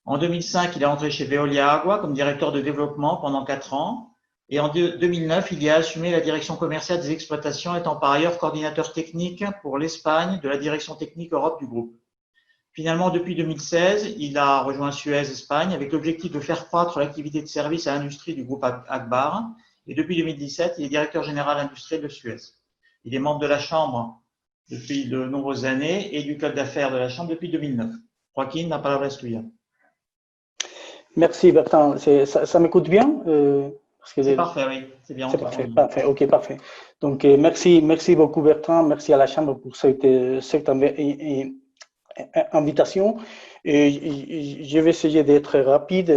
En 2005, il est entré chez Veolia Agua comme directeur de développement pendant 4 ans. Et en 2009, il y a assumé la direction commerciale des exploitations, étant par ailleurs coordinateur technique pour l'Espagne de la direction technique Europe du groupe. Finalement, depuis 2016, il a rejoint Suez Espagne avec l'objectif de faire croître l'activité de service à l'industrie du groupe Agbar. Et depuis 2017, il est directeur général industriel de Suez. Il est membre de la Chambre depuis de nombreuses années et du club d'affaires de la Chambre depuis 2009. Joaquín, la palabra es tuya. Merci Bertrand, ça m'écoute bien C'est parfait, oui. C'est bien. C'est parfait, parfait. OK, parfait. Donc, merci beaucoup Bertrand. Merci à la Chambre pour cette invitation. Et je vais essayer d'être rapide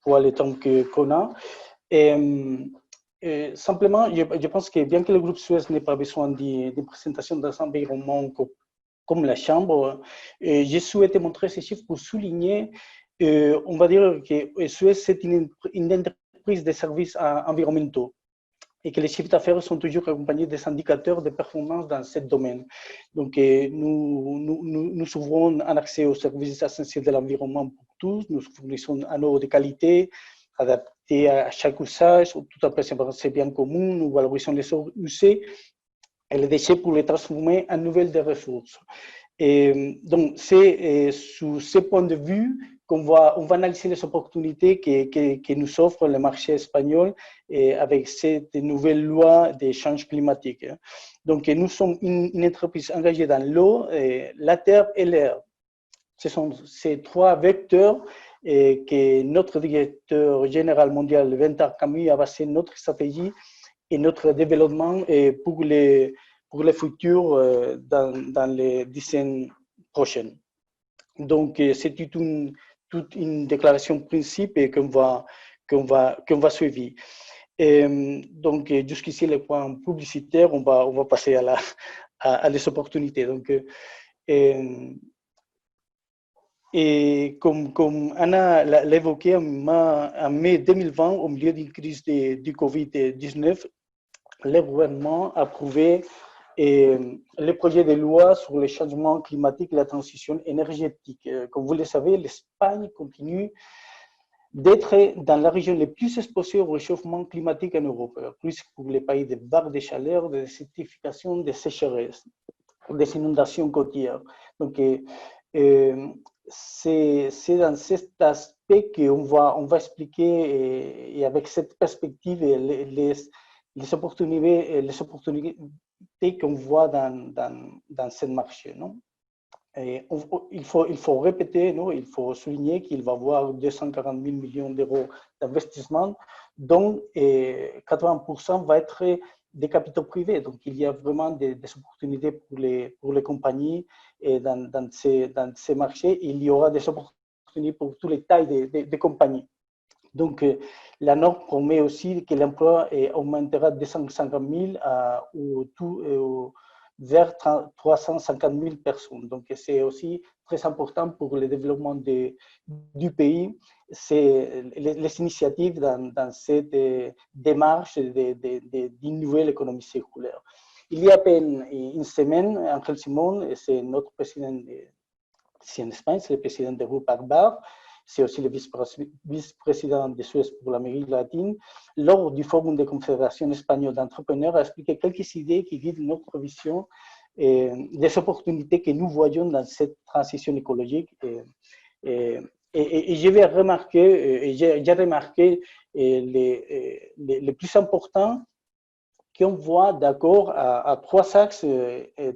pour le temps qu'on a. Simplement, je pense que bien que le groupe Suez n'ait pas besoin d'une présentation dans un environnement comme la Chambre, je souhaitais montrer ces chiffres pour souligner, on va dire que Suez, c'est une entreprise de services environnementaux et que les chiffres d'affaires sont toujours accompagnés des indicateurs de performance dans ce domaine. Donc, nous ouvrons un accès aux services essentiels de l'environnement pour tous, nous fournissons un eau de qualité, adapté à chaque usage, tout à fait c'est bien commun, nous valorisons les eaux usées et les déchets pour les transformer en nouvelles ressources. Et donc, c'est sous ce point de vue qu'on va analyser les opportunités que nous offre le marché espagnol avec cette nouvelle loi des changements climatiques. Donc, nous sommes une entreprise engagée dans l'eau, la terre et l'air. Ce sont ces trois vecteurs que notre directeur général mondial, Ventar Camus, a basé notre stratégie et notre développement pour les futurs dans les décennies prochaines. Donc, c'est toute une déclaration de principe qu'on va suivre. Donc, jusqu'ici, les points publicitaires, on va passer à les opportunités. Donc, et comme Anna l'a évoqué, en mai 2020, au milieu d'une crise du Covid-19, le gouvernement a approuvé le projet de loi sur les changements climatiques et la transition énergétique. Comme vous le savez, l'Espagne continue d'être dans la région la plus exposée au réchauffement climatique en Europe, plus pour les pays des vagues de chaleur, de désertification, des sécheresses, des inondations côtières. Donc, c'est dans cet aspect qu'on va expliquer et avec cette perspective les opportunités qu'on voit dans ce marché. Non? Et il faut répéter, non? Il faut souligner qu'il va y avoir 240 000 millions d'euros d'investissement, dont 80% va être des capitaux privés. Donc, il y a vraiment des opportunités pour les compagnies dans ces marchés. Il y aura des opportunités pour toutes les tailles de compagnies. Donc, la norme promet aussi que l'emploi augmentera de 250 000 vers 350 000 personnes. Donc, c'est aussi très important pour le développement du pays. C'est les initiatives dans cette démarche d'une nouvelle économie circulaire. Il y a à peine une semaine, Ángel Simón, c'est notre président ici en Espagne, c'est le président du groupe Agbar, c'est aussi le vice-président de Suez pour l'Amérique latine, lors du Forum de Confédération espagnole d'entrepreneurs, a expliqué quelques idées qui guident notre vision des opportunités que nous voyons dans cette transition écologique. Et j'ai remarqué les plus importants qu'on voit d'accord à trois axes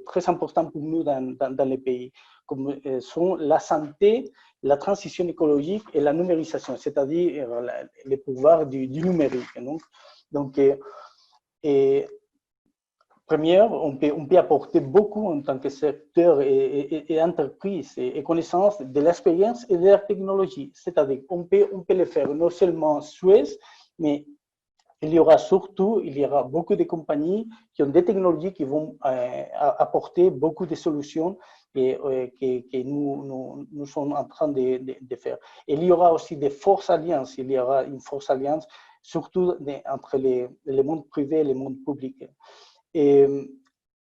très importants pour nous dans les pays, comme sont la santé, la transition écologique et la numérisation, c'est-à-dire les pouvoirs du numérique. Donc, première, on peut apporter beaucoup en tant que secteur et entreprise et connaissance de l'expérience et de la technologie. C'est-à-dire qu'on peut le faire non seulement Suez, mais il y aura beaucoup de compagnies qui ont des technologies qui vont apporter beaucoup de solutions que nous sommes en train de faire. Et il y aura aussi des forces alliances. Il y aura une force alliance, surtout entre le monde privé et le monde public. Et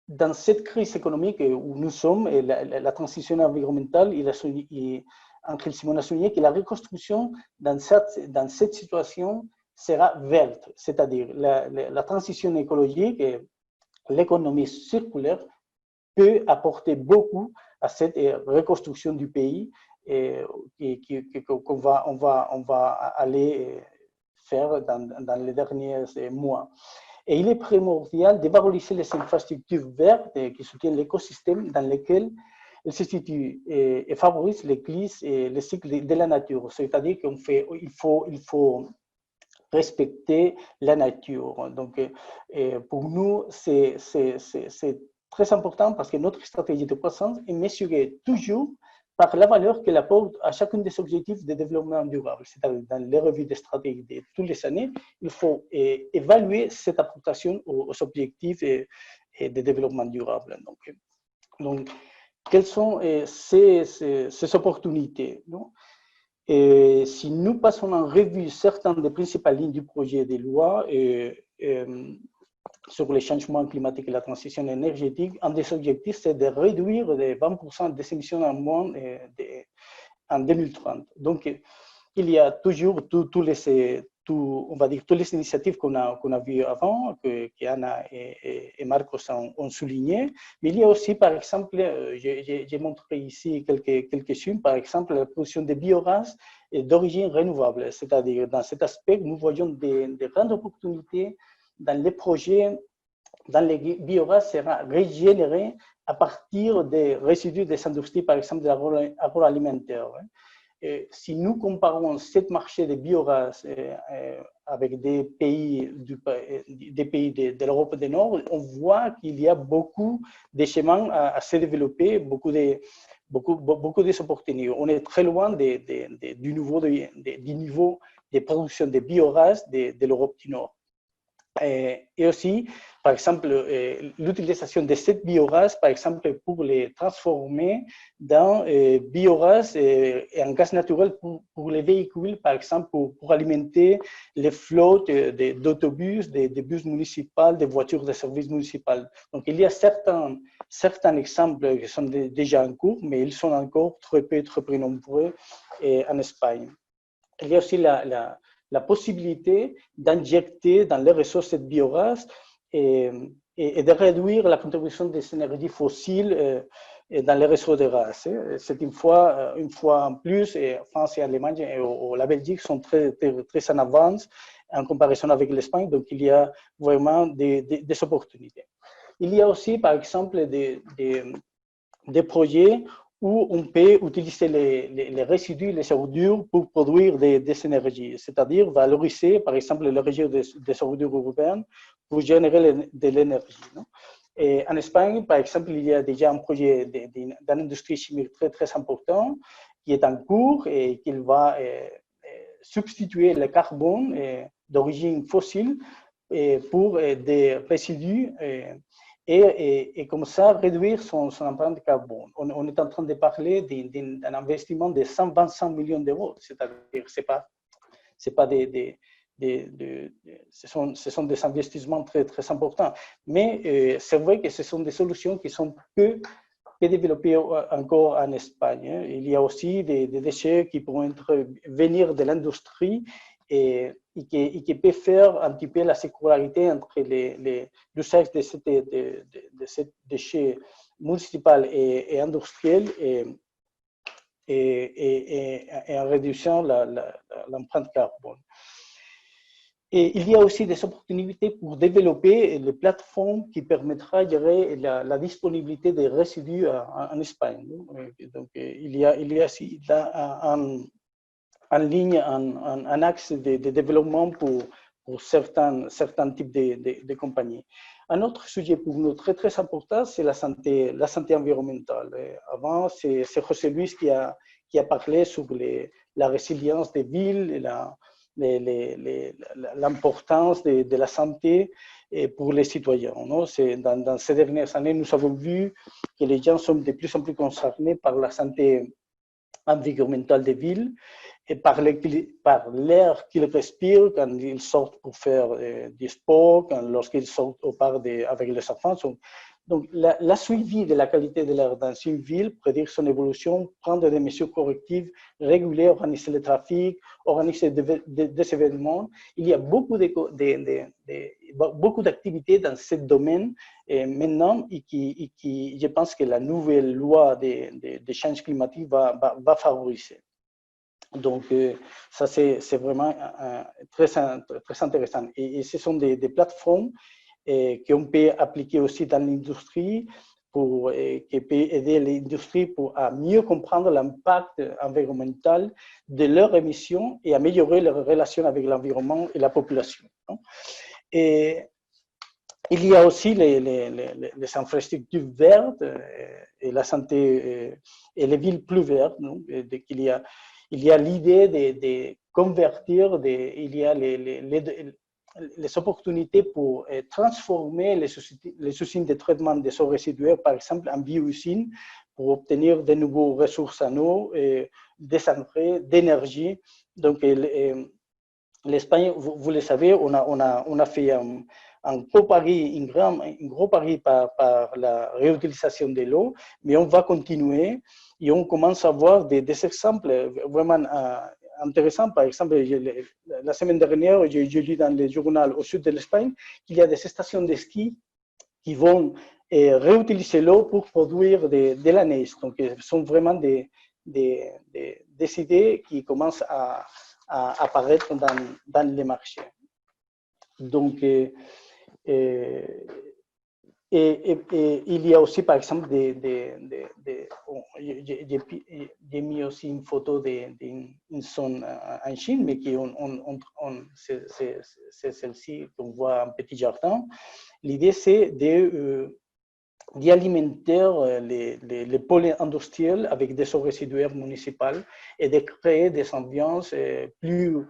dans cette crise économique où nous sommes, et la transition environnementale, Ángel Simón a souligné que la reconstruction dans cette situation sera verte, c'est-à-dire la transition écologique et l'économie circulaire peut apporter beaucoup à cette reconstruction du pays qu'on va aller faire dans les derniers mois. Et il est primordial de valoriser les infrastructures vertes qui soutiennent l'écosystème dans lequel elles se situent et favorisent les cycles de la nature. C'est-à-dire qu'il faut respecter la nature. Donc, pour nous, c'est très important parce que notre stratégie de croissance est mesurée toujours par la valeur qu'elle apporte à chacun des objectifs de développement durable. C'est-à-dire, dans les revues de stratégie de toutes les années, il faut évaluer cette apportation aux objectifs de développement durable. Donc quelles sont ces opportunités, non? Et si nous passons en revue certaines des principales lignes du projet de loi sur les changements climatiques et la transition énergétique, un des objectifs, c'est de réduire de 20% des émissions en moins en 2030. Donc, il y a toujours on va dire, toutes les initiatives qu'on a vues avant, que Anna et Marcos ont souligné. Mais il y a aussi, par exemple, j'ai montré ici quelques-unes, par exemple, la production de biogaz d'origine renouvelable. C'est-à-dire, dans cet aspect, nous voyons des grandes opportunités dans les projets dans les biogaz sera régénéré à partir des résidus des industries, par exemple, de l'agroalimentaire. Si nous comparons ce marché de biogaz avec des pays de l'Europe du Nord, on voit qu'il y a beaucoup de chemins à se développer, beaucoup d'opportunités. On est très loin du niveau de production de biogaz de l'Europe du Nord. Et aussi, par exemple, l'utilisation de cette biogaz, par exemple, pour les transformer dans biogaz et en gaz naturel pour les véhicules, par exemple, pour alimenter les flottes d'autobus, des bus municipaux, des voitures de service municipal. Donc, il y a certains exemples qui sont déjà en cours, mais ils sont encore très peu nombreux en Espagne. Il y a aussi la possibilité d'injecter dans les ressources de biogaz et de réduire la contribution des énergies fossiles dans les réseaux de gaz. C'est une fois en plus, et France et Allemagne et la Belgique sont très en avance en comparaison avec l'Espagne, donc il y a vraiment des opportunités. Il y a aussi, par exemple, des projets où on peut utiliser les résidus, les ordures pour produire des énergies, c'est-à-dire valoriser, par exemple, les résidus des ordures urbaines pour générer de l'énergie. Et en Espagne, par exemple, il y a déjà un projet d'une industrie chimique très important qui est en cours et qui va substituer le carbone d'origine fossile pour des résidus et comme ça réduire son empreinte carbone. On est en train de parler d'un investissement de 125 millions d'euros, c'est-à-dire ce sont des investissements très importants. Mais c'est vrai que ce sont des solutions qui sont peu développées encore en Espagne. Il y a aussi des déchets qui pourront venir de l'industrie et qui peut faire un petit peu la sécularité entre l'usage de ces déchets municipaux et industriels et en réduisant l'empreinte carbone. Et il y a aussi des opportunités pour développer les plateformes qui permettra de gérer la disponibilité des résidus en Espagne. Donc, il y a aussi en ligne un axe de développement pour certains types de compagnies. Un autre sujet pour nous très important, c'est la santé environnementale. Avant, c'est José Luis qui a parlé sur la résilience des villes, l'importance de la santé pour les citoyens. Non? Dans ces dernières années, nous avons vu que les gens sont de plus en plus concernés par la santé environnementale des villes et par l'air qu'ils respirent quand ils sortent pour faire du sport, lorsqu'ils sortent au parc avec les enfants. Donc, la suivi de la qualité de l'air dans une ville, prédire son évolution, prendre des mesures correctives, réguler, organiser le trafic, organiser des événements. Il y a beaucoup d'activités dans ce domaine maintenant et qui, je pense que la nouvelle loi des changements climatiques va favoriser. Donc, ça, c'est vraiment très intéressant. Et ce sont des plateformes qu'on peut appliquer aussi dans l'industrie qui peut aider l'industrie à mieux comprendre l'impact environnemental de leurs émissions et améliorer leurs relations avec l'environnement et la population. Et il y a aussi les infrastructures vertes et la santé et les villes plus vertes. Il y a l'idée de convertir, il y a les opportunités pour transformer les usines de traitement des eaux résiduaires, par exemple, en bio-usines, pour obtenir de nouvelles ressources en eau, des engrais, d'énergie. Donc, l'Espagne, vous le savez, on a fait un gros pari par la réutilisation de l'eau, mais on va continuer et on commence à voir des exemples vraiment intéressant. Par exemple, la semaine dernière, j'ai lu dans le journal au sud de l'Espagne qu'il y a des stations de ski qui vont réutiliser l'eau pour produire de la neige. Donc, ce sont vraiment des idées qui commencent à apparaître dans les marchés. Donc, il y a aussi, par exemple, j'ai mis aussi une photo d'une zone en Chine, mais c'est celle-ci qu'on voit un petit jardin. L'idée, c'est d'y alimenter les pôles industriels avec des eaux résiduaires municipales et de créer des ambiances plus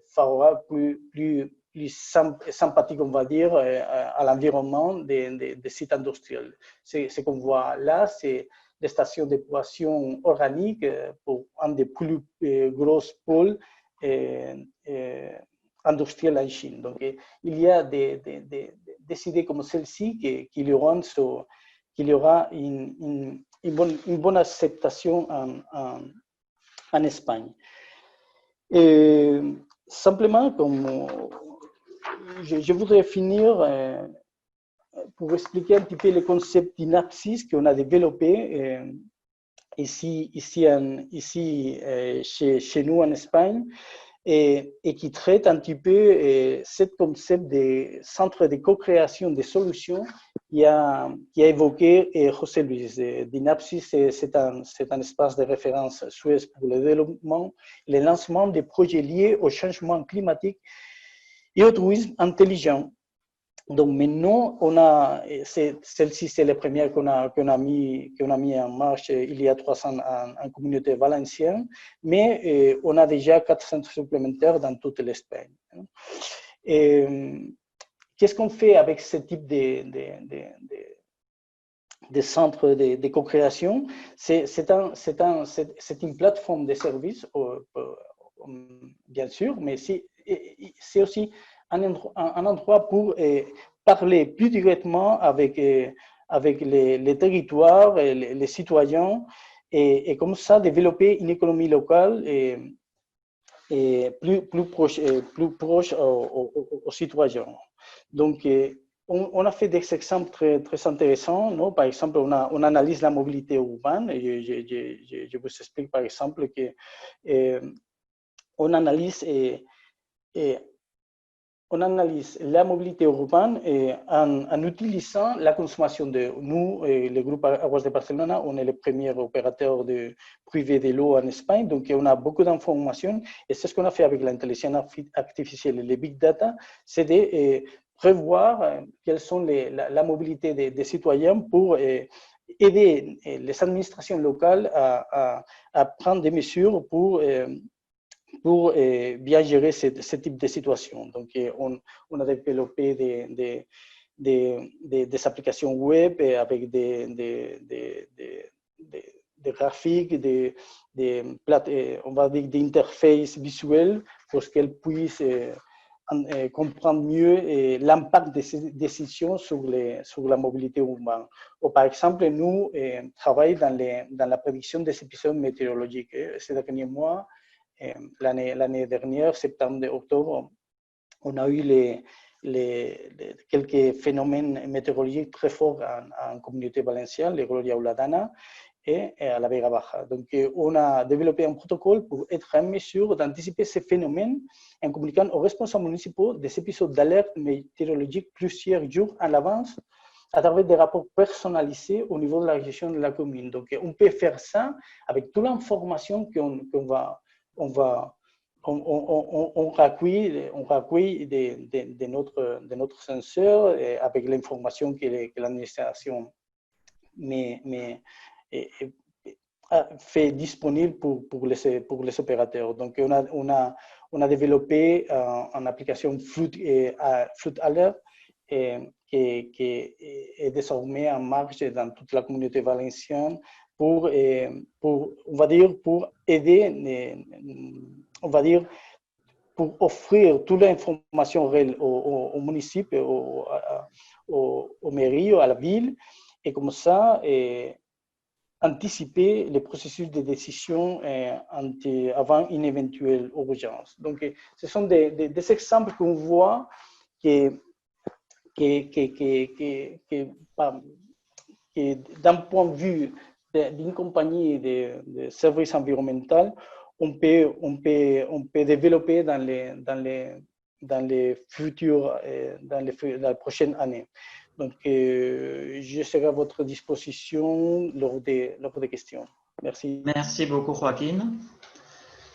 favorables, plus sympathique, on va dire, à l'environnement des sites industriels. Ce qu'on voit là, c'est des stations d'épuration organique pour un des plus gros pôles industriels en Chine. Donc, il y a des idées comme celle-ci qui y aura une bonne acceptation en Espagne. Et simplement, comme je voudrais finir pour expliquer un petit peu le concept d'Inapsys qu'on a développé ici chez nous en Espagne et qui traite un petit peu ce concept de centre de co-création des solutions qui a évoqué José Luis. D'Inapsys, c'est un espace de référence suisse pour le développement, le lancement des projets liés au changement climatique et au tourisme intelligent. Donc maintenant, celle-ci, c'est la première qu'on a mis en marche il y a 3 ans en communauté valencienne, mais on a déjà 4 centres supplémentaires dans toute l'Espagne. Qu'est-ce qu'on fait avec ce type de centres de co-création? C'est une plateforme de services, bien sûr, mais c'est aussi un endroit pour parler plus directement avec les territoires, les citoyens, et comme ça développer une économie locale et plus proche aux citoyens. Donc, on a fait des exemples très intéressants. Non? Par exemple, on analyse la mobilité urbaine. Et je vous explique par exemple que on analyse la mobilité urbaine en utilisant la consommation de nous, le groupe Aguas de Barcelona, on est le premier opérateur privé de l'eau en Espagne, donc on a beaucoup d'informations et c'est ce qu'on a fait avec l'intelligence artificielle et les big data, c'est de prévoir quelles sont la mobilité des citoyens pour aider les administrations locales à prendre des mesures pour bien gérer ce type de situation. Donc, on a développé des applications web avec des graphiques, on va dire des interfaces visuelles pour qu'elles puissent comprendre mieux l'impact de ces décisions sur la mobilité urbaine. Ou par exemple, nous travaillons dans la prédiction des épisodes météorologiques. Ces derniers mois, l'année dernière, septembre et octobre, on a eu quelques phénomènes météorologiques très forts en communauté valencienne, les Gloria Uladana et à la Vega Baja. Donc, on a développé un protocole pour être en mesure d'anticiper ces phénomènes en communiquant aux responsables municipaux des épisodes d'alerte météorologique plusieurs jours à l'avance à travers des rapports personnalisés au niveau de la gestion de la commune. Donc, on peut faire ça avec toute l'information qu'on recueille de notre censeur, avec l'information que l'administration fait disponible pour les opérateurs. Donc, on a développé une application Flood Alert qui est désormais en marche dans toute la communauté valencienne pour aider, pour offrir toute l'information au municipio, aux mairies, à la ville, et comme ça, anticiper les processus de décision avant une éventuelle urgence. Donc, ce sont des exemples qu'on voit que d'un point de vue d'une compagnie de services environnementaux, on peut développer dans la prochaine année. Donc, je serai à votre disposition lors des questions. Merci. Merci beaucoup, Joaquin.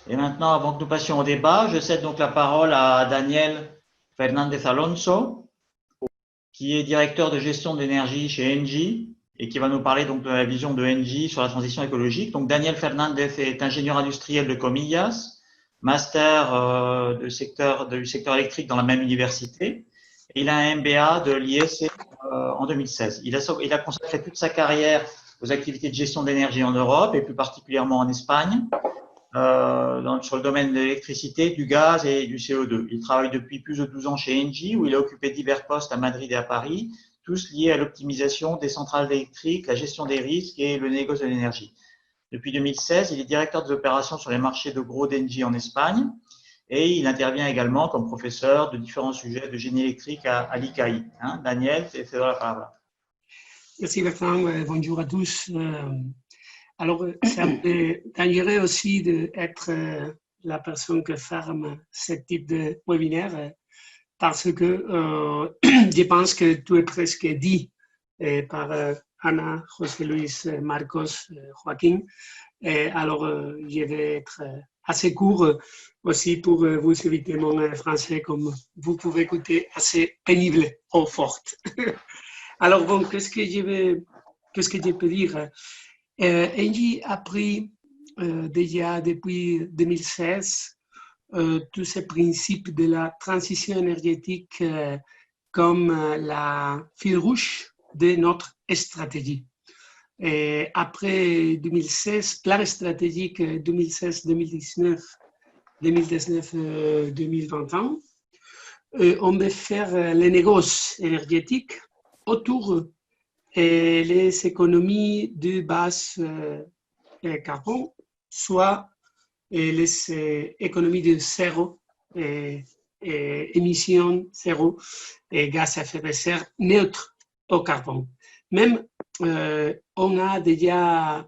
Et maintenant, avant que nous passions au débat, je cède donc la parole à Daniel Fernández Alonso, qui est directeur de gestion d'énergie chez Engie et qui va nous parler donc de la vision de Engie sur la transition écologique. Donc, Daniel Fernández est ingénieur industriel de Comillas, master du secteur électrique dans la même université. Et il a un MBA de l'IEC en 2016. Il a consacré toute sa carrière aux activités de gestion d'énergie en Europe et plus particulièrement en Espagne, sur le domaine de l'électricité, du gaz et du CO2. Il travaille depuis plus de 12 ans chez Engie, où il a occupé divers postes à Madrid et à Paris, tous liés à l'optimisation des centrales électriques, la gestion des risques et le négoce de l'énergie. Depuis 2016, il est directeur des opérations sur les marchés de gros d'Engie en Espagne et il intervient également comme professeur de différents sujets de génie électrique à l'ICAI. Daniel, c'est la parole. Merci Bertrand, bonjour à tous. Alors, c'est un peu dangereux aussi d'être la personne qui ferme ce type de webinaire parce que je pense que tout est presque dit par Anna, José Luis, Marcos, Joaquin. Alors, je vais être assez court aussi pour vous éviter mon français, comme vous pouvez écouter, assez pénible ou forte. Alors, bon, qu'est-ce que je peux dire? Engie a pris déjà depuis 2016 tous ces principes de la transition énergétique comme la fil rouge de notre stratégie. Et après 2016, plan stratégique 2016-2019, 2019-2021, on va faire les négoces énergétiques autour les économies de base carbone, soit les économies de zéro, émissions zéro, et gaz à effet de serre neutre au carbone. Même on a déjà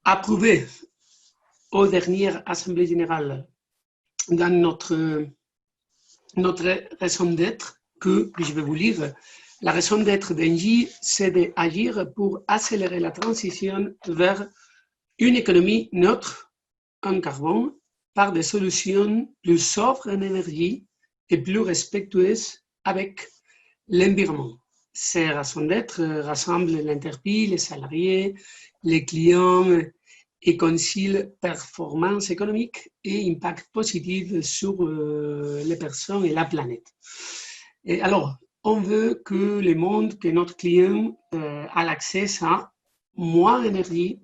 approuvé aux dernières assemblées générales dans notre raison d'être que je vais vous lire. La raison d'être d'Engie, c'est d'agir pour accélérer la transition vers une économie neutre en carbone par des solutions plus sobres en énergie et plus respectueuses avec l'environnement. Ces raisons d'être rassemblent l'entreprise, les salariés, les clients et concilient performance économique et impact positif sur les personnes et la planète. Et alors, on veut que le monde, que notre client a l'accès à moins d'énergie,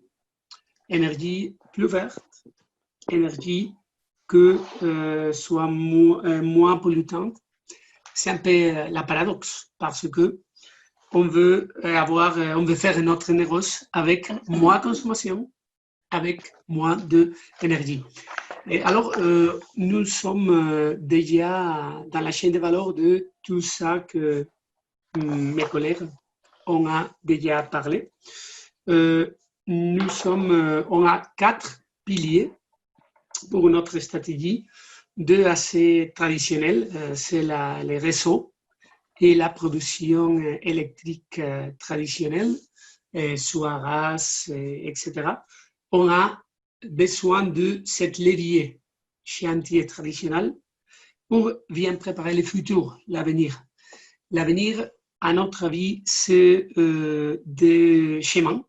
énergie plus verte, énergie que soit moins polluante. C'est un peu la paradoxe parce que on veut faire notre négoce avec moins de consommation, avec moins d'énergie. Et alors, nous sommes déjà dans la chaîne de valeur de tout ça que mes collègues ont déjà parlé. On a 4 piliers pour notre stratégie, 2 assez traditionnels, c'est les réseaux et la production électrique traditionnelle, soit gaz, etc., on a besoin de cet levier chantier traditionnel pour bien préparer le futur, l'avenir. L'avenir, à notre avis, c'est deux schémas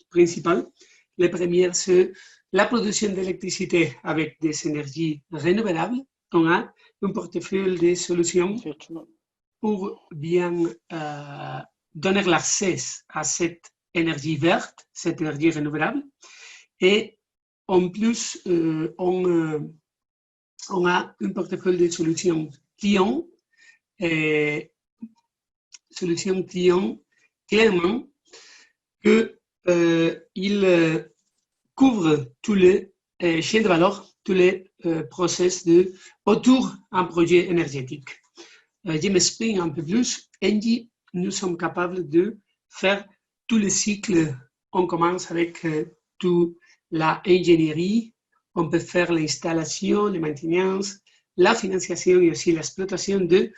principaux. Le premier, c'est la production d'électricité avec des énergies renouvelables. On a un portefeuille de solutions pour bien donner l'accès à cette énergie verte, cette énergie renouvelable. Et en plus, on a un portefeuille de solutions clients, clairement qu'il couvre tous les chaînes de valeur, tous les process autour d'un projet énergétique. Je m'exprime un peu plus. Engie, nous sommes capables de faire tous les cycles. On commence avec toute l'ingénierie, on peut faire l'installation, la maintenance, la financiation et aussi l'exploitation de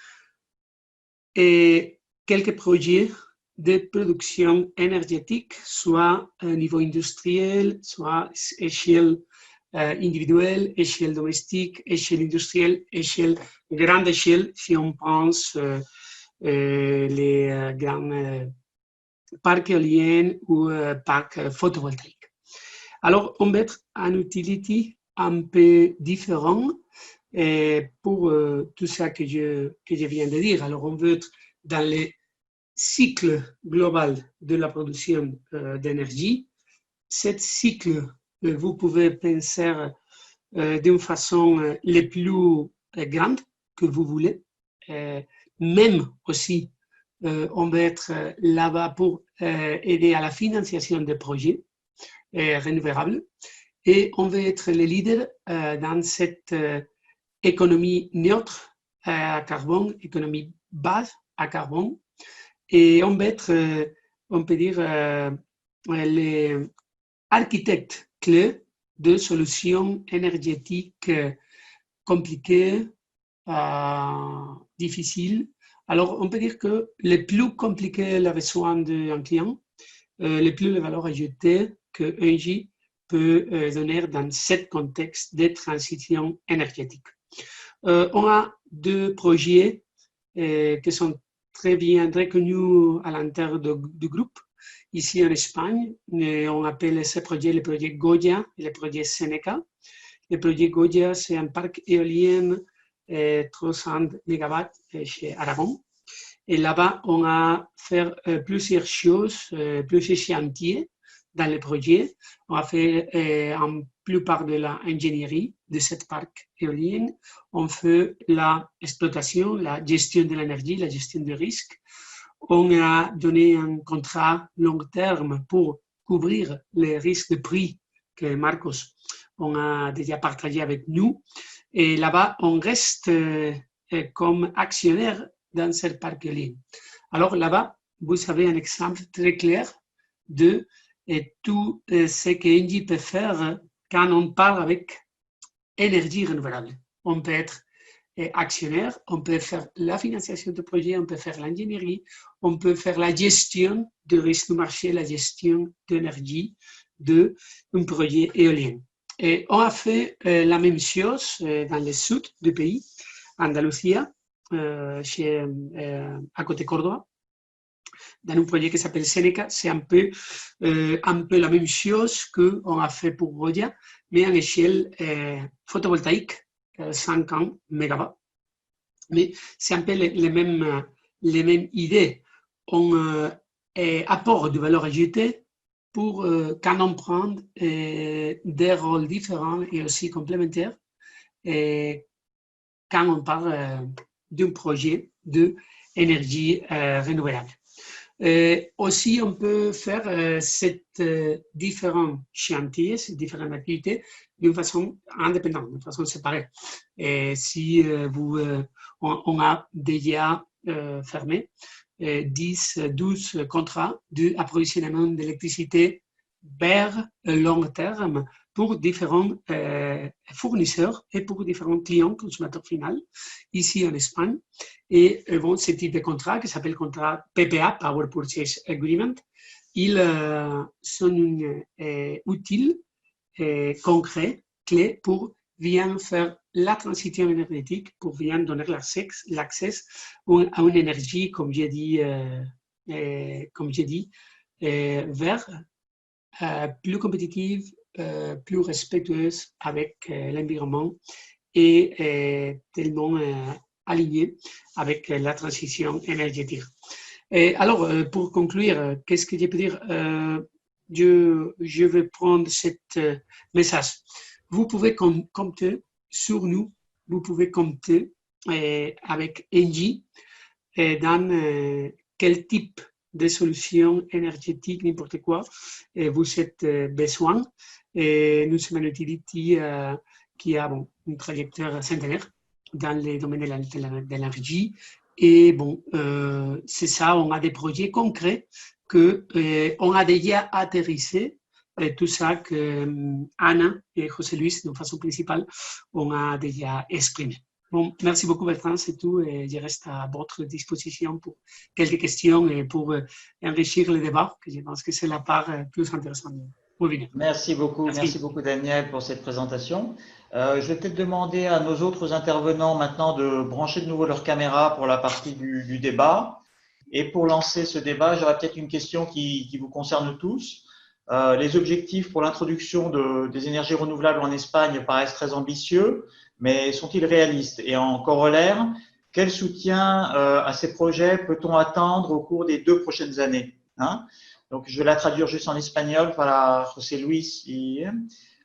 quelques projets de production énergétique, soit à niveau industriel, soit échelle individuelle, échelle domestique, échelle industrielle, grande échelle, si on pense les grands parcs éoliens ou parcs photovoltaïques. Alors, on va être un utility un peu différent pour tout ça que je viens de dire. Alors, on veut être dans les cycle global de la production d'énergie. Cet cycle, vous pouvez penser d'une façon la plus grande que vous voulez. Même aussi, on va être là-bas pour aider à la financiation des projets renouvelables. Et on va être les leaders dans cette économie neutre à carbone, économie basse à carbone. Et on va être, on peut dire, les architectes clés de solutions énergétiques compliquées, difficiles. Alors, on peut dire que le plus compliqué le besoin d'un client, le plus de valeur ajoutée que Engie peut donner dans ce contexte de transition énergétique. On a deux projets qui sont très bien reconnus à l'intérieur du groupe. Ici en Espagne, on appelle ce projet le projet Goya et le projet Seneca. Le projet Goya, c'est un parc éolien 300 MW chez Aragon. Et là-bas, on a fait plusieurs choses, plusieurs chantiers dans le projet. On a fait en plupart de l'ingénierie de ce parc éolien. On fait l'exploitation, la gestion de l'énergie, la gestion des risques. On a donné un contrat long terme pour couvrir les risques de prix que Marcos on a déjà partagé avec nous. Et là-bas, on reste comme actionnaire dans ce parc éolien. Alors là-bas, vous avez un exemple très clair de tout ce que Engie peut faire quand on parle avec énergie renouvelable. On peut être actionnaire, on peut faire la financiation de projet, on peut faire l'ingénierie, on peut faire la gestion du risque du marché, la gestion d'énergie d'un projet éolien. Et on a fait la même chose dans le sud du pays, Andalousie, à côté Córdoba, dans un projet qui s'appelle Seneca. C'est un peu la même chose qu'on a fait pour Goya, mais en échelle photovoltaïque, 50 MW. Mais c'est un peu les mêmes idées. On apporte de valeur ajoutée pour quand on prend des rôles différents et aussi complémentaires quand on parle d'un projet d'énergie renouvelable. Aussi, on peut faire ces différents chantiers, ces différentes activités d'une façon indépendante, d'une façon séparée. Et si on a déjà fermé 10, 12 contrats d'approvisionnement d'électricité vers long terme pour différents fournisseurs et pour différents clients, consommateurs finaux, ici en Espagne. Et bon, ce type de contrat, qui s'appelle contrat PPA, Power Purchase Agreement, ils sont utiles, concrets, clés pour bien faire la transition énergétique, pour bien donner l'accès à une énergie, comme j'ai dit, verte, plus compétitive, plus respectueuse avec l'environnement et tellement alignée avec la transition énergétique. Et alors, pour conclure, qu'est-ce que je peux dire? Je vais prendre ce message. Vous pouvez compter sur nous, vous pouvez compter avec Engie dans quel type de solutions énergétiques, n'importe quoi, vous avez besoin. Et nous sommes une utility qui a une trajectoire centenaire dans les domaines de l'énergie. Et bon, c'est ça, on a des projets concrets qu'on a déjà atterrissé. Tout ça que Anna et José Luis, de façon principale, on a déjà exprimé. Bon, merci beaucoup Bertrand, c'est tout. Et je reste à votre disposition pour quelques questions et pour enrichir le débat, que je pense que c'est la part plus intéressante. Merci beaucoup Daniel pour cette présentation. Je vais peut-être demander à nos autres intervenants maintenant de brancher de nouveau leur caméra pour la partie du débat. Et pour lancer ce débat, j'aurais peut-être une question qui vous concerne tous. Les objectifs pour l'introduction des énergies renouvelables en Espagne paraissent très ambitieux, mais sont-ils réalistes? Et en corollaire, quel soutien à ces projets peut-on attendre au cours des 2 prochaines années? Donc, je vais la traduire juste en espagnol para José Luis.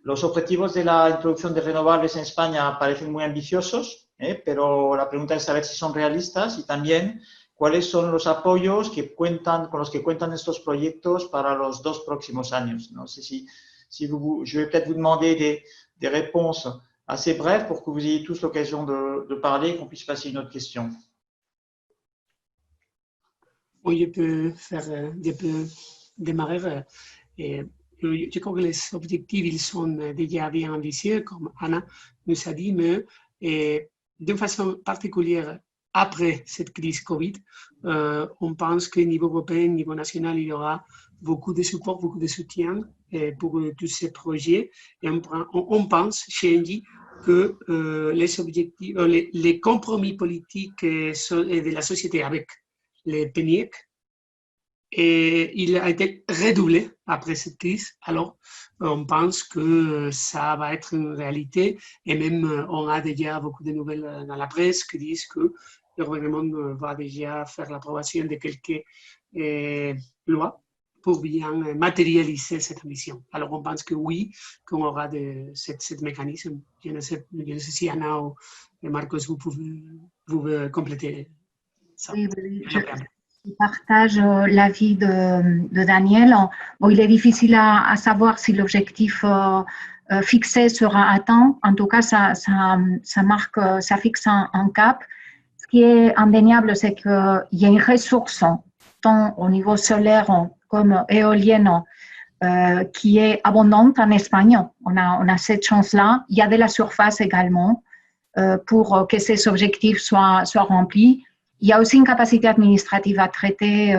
Los objetivos de la introducción de renovables en España parecen muy ambiciosos, pero la pregunta es saber si son realistas y también cuáles son los apoyos con los que cuentan estos proyectos para los 2 próximos años. No sé si je vais peut-être vous demander des réponses assez brèves pour que vous ayez tous l'occasion de parler et qu'on puisse passer une autre question. Oui, je peux démarrer. Je crois que les objectifs ils sont déjà bien ambitieux, comme Anna nous a dit, mais d'une façon particulière, après cette crise Covid, on pense qu'au niveau européen, au niveau national, il y aura beaucoup de support, beaucoup de soutien pour tous ces projets. Et on pense chez Engie que les objectifs, les compromis politiques de la société avec les PNIEC, il a été redoublé après cette crise. Alors, on pense que ça va être une réalité. Et même, on a déjà beaucoup de nouvelles dans la presse qui disent que le gouvernement va déjà faire l'approbation de quelques lois pour bien matérialiser cette ambition. Alors, on pense que oui, qu'on aura ce mécanisme. Je ne sais si Anna ou Marcos, vous pouvez compléter ça. Oui. Je partage l'avis de Daniel. Bon, il est difficile à savoir si l'objectif fixé sera atteint. En tout cas, ça fixe un cap. Ce qui est indéniable, c'est qu'il y a une ressource, tant au niveau solaire comme éolienne, qui est abondante en Espagne. On a cette chance-là. Il y a de la surface également pour que ces objectifs soient remplis. Il y a aussi une capacité administrative à traiter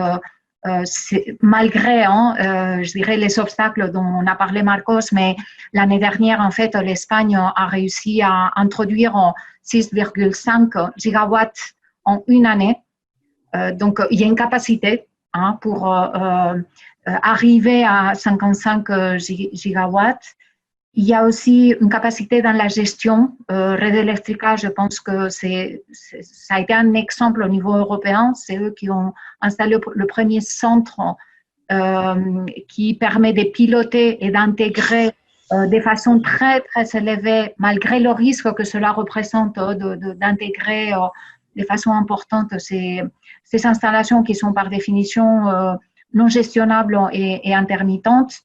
malgré, je dirais, les obstacles dont on a parlé Marcos, mais l'année dernière, en fait, l'Espagne a réussi à introduire 6,5 gigawatts en une année. Donc, il y a une capacité pour arriver à 55 gigawatts. Il y a aussi une capacité dans la gestion. Red Eléctrica, je pense que ça a été un exemple au niveau européen. C'est eux qui ont installé le premier centre qui permet de piloter et d'intégrer de façon très, très élevée, malgré le risque que cela représente, d'intégrer de façon importante ces installations qui sont par définition non gestionnables et intermittentes.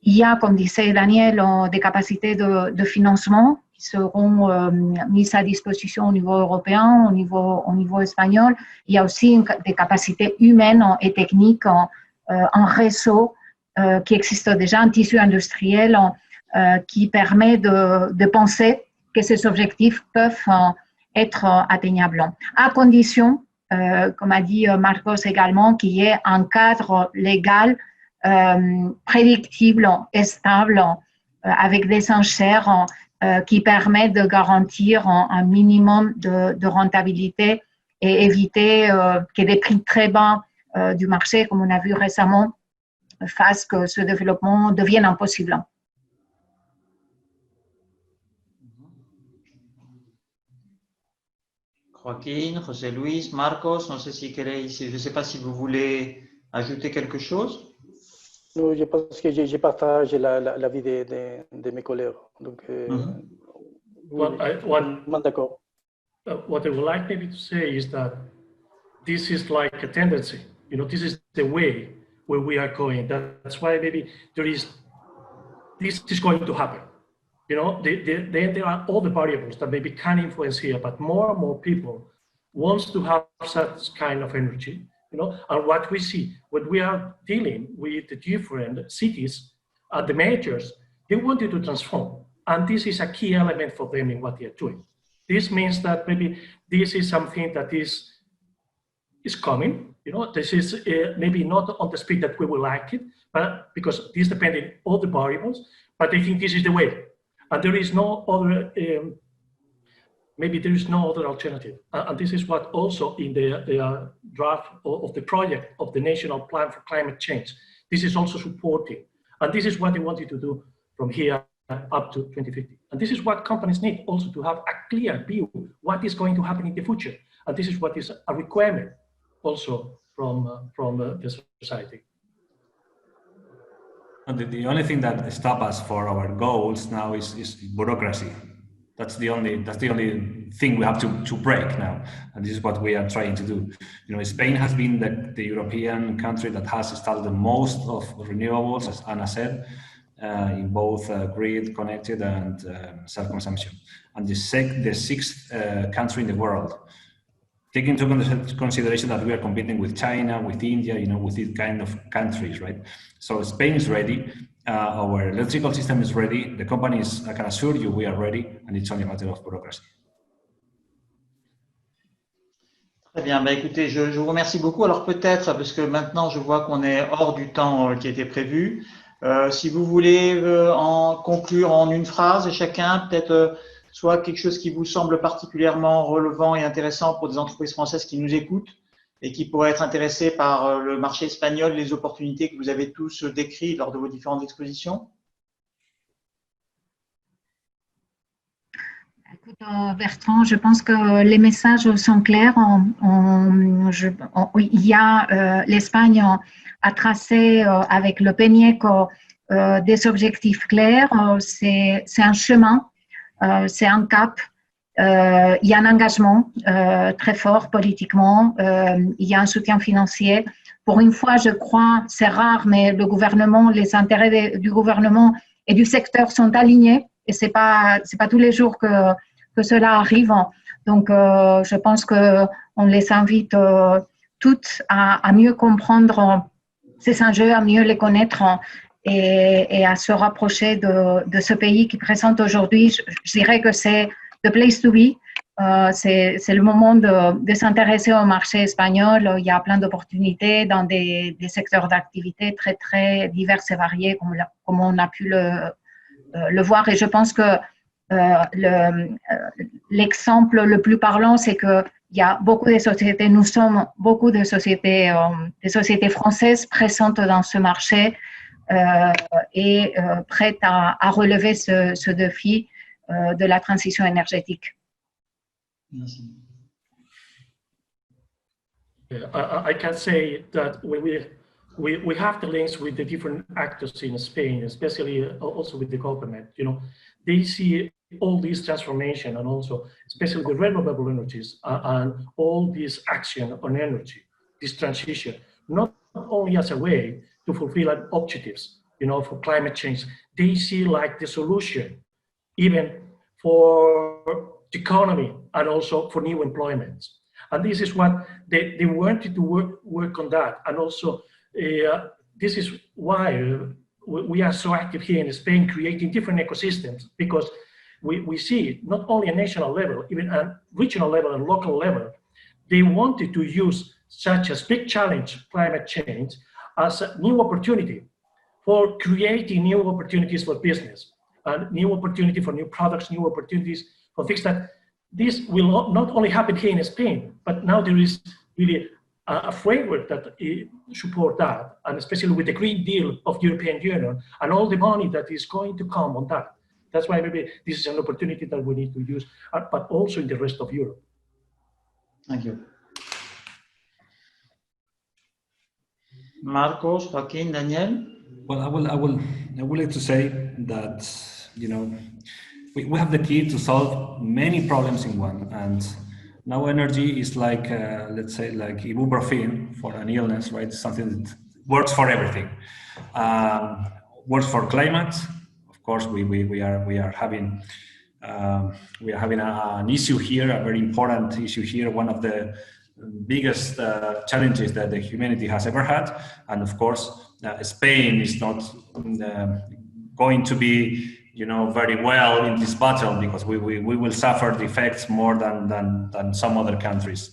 Il y a, comme disait Daniel, des capacités de financement qui seront mises à disposition au niveau européen, au niveau espagnol. Il y a aussi des capacités humaines et techniques en réseau qui existent déjà, un tissu industriel qui permet de penser que ces objectifs peuvent être atteignables, à condition, comme a dit Marcos également, qu'il y ait un cadre légal prédictible et stable avec des enchères qui permettent de garantir un minimum de rentabilité et éviter que des prix très bas du marché, comme on a vu récemment, fassent que ce développement devienne impossible. Joaquín, José Luis, Marcos, no sé si queréis, je ne sais pas si vous voulez ajouter quelque chose. Non, je pense que je partage l'avis de mes collègues. Donc, d'accord. What I would like maybe to say is that this is like a tendency. You know, this is the way where we are going. That's why maybe this is going to happen. You know, there are all the variables that maybe can influence here, but more and more people wants to have such kind of energy. You know, and what we see, when we are dealing with the different cities, the majors, they wanted to transform. And this is a key element for them in what they are doing. This means that maybe this is something that is coming. You know, this is maybe not on the speed that we would like it, but because this depends on all the variables, but I think this is the way. And there is no other, maybe there is no other alternative. And this is what also in the draft of the project of the National Plan for Climate Change, this is also supporting. And this is what they wanted to do from here up to 2050. And this is what companies need also to have a clear view what is going to happen in the future. And this is what is a requirement also from the society. The only thing that stops us for our goals now is bureaucracy. That's the only thing we have to break now, and this is what we are trying to do. You know, Spain has been the European country that has installed the most of renewables, as Anna said, in both grid connected and self-consumption, and the sixth country in the world. Taking into consideration that we are competing with China, with India, you know, with these kind of countries, right? So Spain is ready, our electrical system is ready, the companies, I can assure you, we are ready, and it's only a matter of bureaucracy. Très bien, bah écoutez, je vous remercie beaucoup. Alors peut-être, parce que maintenant je vois qu'on est hors du temps qui était prévu, si vous voulez en conclure en une phrase, chacun, peut-être soit quelque chose qui vous semble particulièrement relevant et intéressant pour des entreprises françaises qui nous écoutent et qui pourraient être intéressées par le marché espagnol, les opportunités que vous avez tous décrites lors de vos différentes expositions. Écoute, Bertrand, je pense que les messages sont clairs. L'Espagne a tracé avec le PNIEC des objectifs clairs. C'est un chemin. C'est un cap, il y a un engagement très fort politiquement, il y a un soutien financier. Pour une fois, je crois, c'est rare, mais le gouvernement, les intérêts du gouvernement et du secteur sont alignés et c'est pas tous les jours que cela arrive. Donc, je pense qu'on les invite toutes à mieux comprendre ces enjeux, à mieux les connaître. Et à se rapprocher de ce pays qui présente aujourd'hui, je dirais que c'est the place to be. C'est le moment de s'intéresser au marché espagnol. Il y a plein d'opportunités dans des secteurs d'activité très, très divers et variés, comme on a pu le voir. Et je pense que l'exemple le plus parlant, c'est qu'il y a beaucoup de sociétés, nous sommes beaucoup de sociétés, des sociétés françaises présentes dans ce marché, et prête à relever ce défi de la transition énergétique. Merci. I can say that we have the links with the different actors in Spain, especially also with the government. You know, they see all this transformation and also especially the renewable energies and all this action on energy, this transition, not only as a way to fulfill objectives, you know, for climate change. They see like the solution, even for the economy and also for new employment. And this is what they wanted to work on that. And also, this is why we are so active here in Spain creating different ecosystems because we see not only a national level, even a regional level and local level, they wanted to use such a big challenge, climate change, as a new opportunity for creating new opportunities for business, and new opportunity for new products, new opportunities for things that this will not only happen here in Spain, but now there is really a framework that support that, and especially with the Green Deal of European Union and all the money that is going to come on that. That's why maybe this is an opportunity that we need to use, but also in the rest of Europe. Thank you. Marcos, Joaquin, Daniel? Well, I would like to say that, you know, we have the key to solve many problems in one, and now energy is like, let's say, like ibuprofen for an illness, right? Something that works for everything. Works for climate. Of course, we are having an issue here, a very important issue here. One of the biggest challenges that the humanity has ever had, and of course, Spain is not going to be, you know, very well in this battle because we will suffer the effects more than some other countries.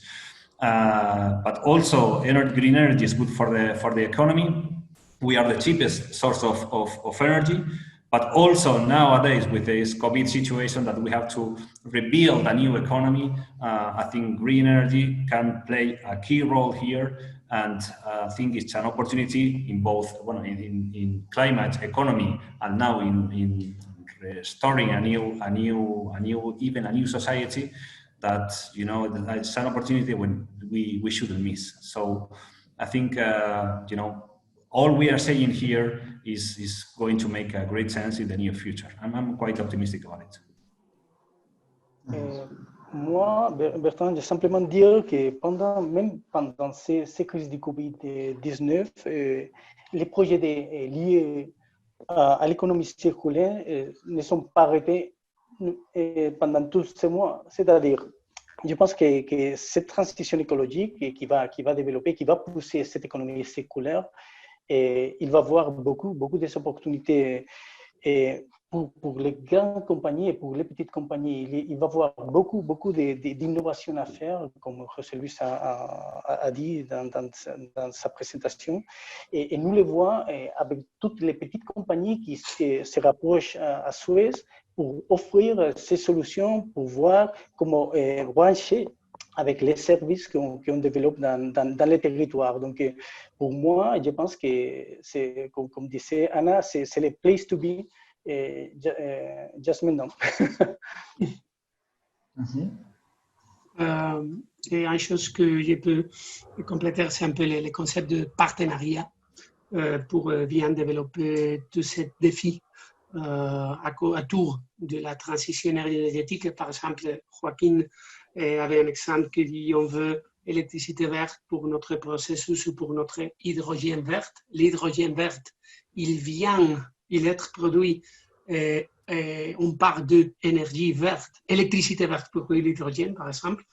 But also, green energy is good for the economy. We are the cheapest source of energy. But also nowadays, with this COVID situation that we have to rebuild a new economy, I think green energy can play a key role here, and I think it's an opportunity in both, well, in climate, economy, and now in restoring a new society. That, you know, it's an opportunity when we shouldn't miss. So I think you know, all we are saying here is going to make a great sense in the near future. I'm quite optimistic about it. Moi, Bertrand, je vais simplement dire que même pendant ces crises du Covid-19, les projets liés à l'économie circulaire ne sont pas arrêtés pendant tous ces mois. C'est-à-dire, je pense que cette transition écologique qui va développer, qui va pousser cette économie circulaire, et il va avoir beaucoup des opportunités pour les grandes compagnies et pour les petites compagnies. Il va y avoir beaucoup d'innovations à faire, comme José Luis a dit dans sa présentation. Et nous le voyons avec toutes les petites compagnies qui se rapprochent à Suez pour offrir ces solutions, pour voir comment brancher avec les services qu'on développe dans les territoires. Donc, pour moi, je pense que c'est, comme disait Anna, c'est le place to be just maintenant. Et une chose que je peux compléter, c'est un peu le concept de partenariat pour bien développer tous ces défis autour de la transition énergétique. Par exemple, Joaquin avait un exemple qui dit on veut électricité verte pour notre processus ou pour notre hydrogène vert. L'hydrogène vert, il est produit, on parle d'énergie verte, électricité verte pour produire l'hydrogène, par exemple.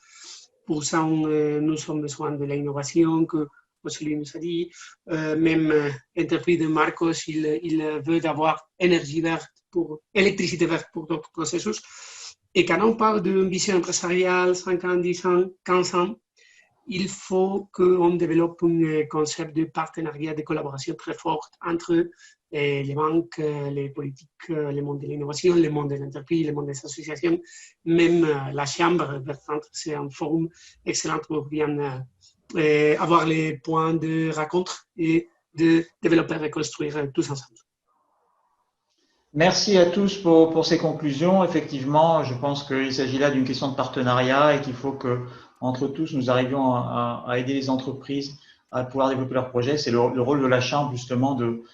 Pour ça, nous avons besoin de l'innovation que José nous a dit. Même interprété de Marcos, il veut avoir énergie verte électricité verte pour d'autres processus. Et quand on parle d'une vision empresariale, 5 ans, 10 ans, 15 ans, il faut qu'on développe un concept de partenariat, de collaboration très fort entre les banques, les politiques, le monde de l'innovation, le monde de l'entreprise, le monde des associations, même la Chambre. Bertrand, c'est un forum excellent pour bien avoir les points de rencontre et de développer et construire tous ensemble. Merci à tous pour ces conclusions. Effectivement, je pense qu'il s'agit là d'une question de partenariat et qu'il faut que, entre tous, nous arrivions à aider les entreprises à pouvoir développer leurs projets. C'est le rôle de la Chambre, justement, de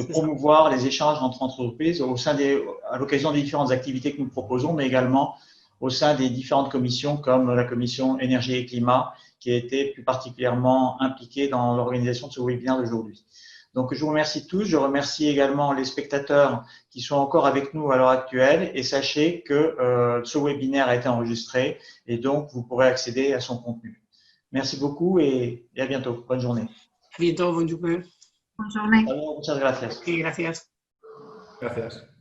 promouvoir les échanges entre entreprises à l'occasion des différentes activités que nous proposons, mais également au sein des différentes commissions comme la commission énergie et climat, qui a été plus particulièrement impliquée dans l'organisation de ce webinaire d'aujourd'hui. Donc, je vous remercie tous. Je remercie également les spectateurs qui sont encore avec nous à l'heure actuelle. Et sachez que ce webinaire a été enregistré et donc vous pourrez accéder à son contenu. Merci beaucoup et à bientôt. Bonne journée. À bientôt, bonne journée. Bonne journée. Muchas gracias. Sí, gracias. Gracias.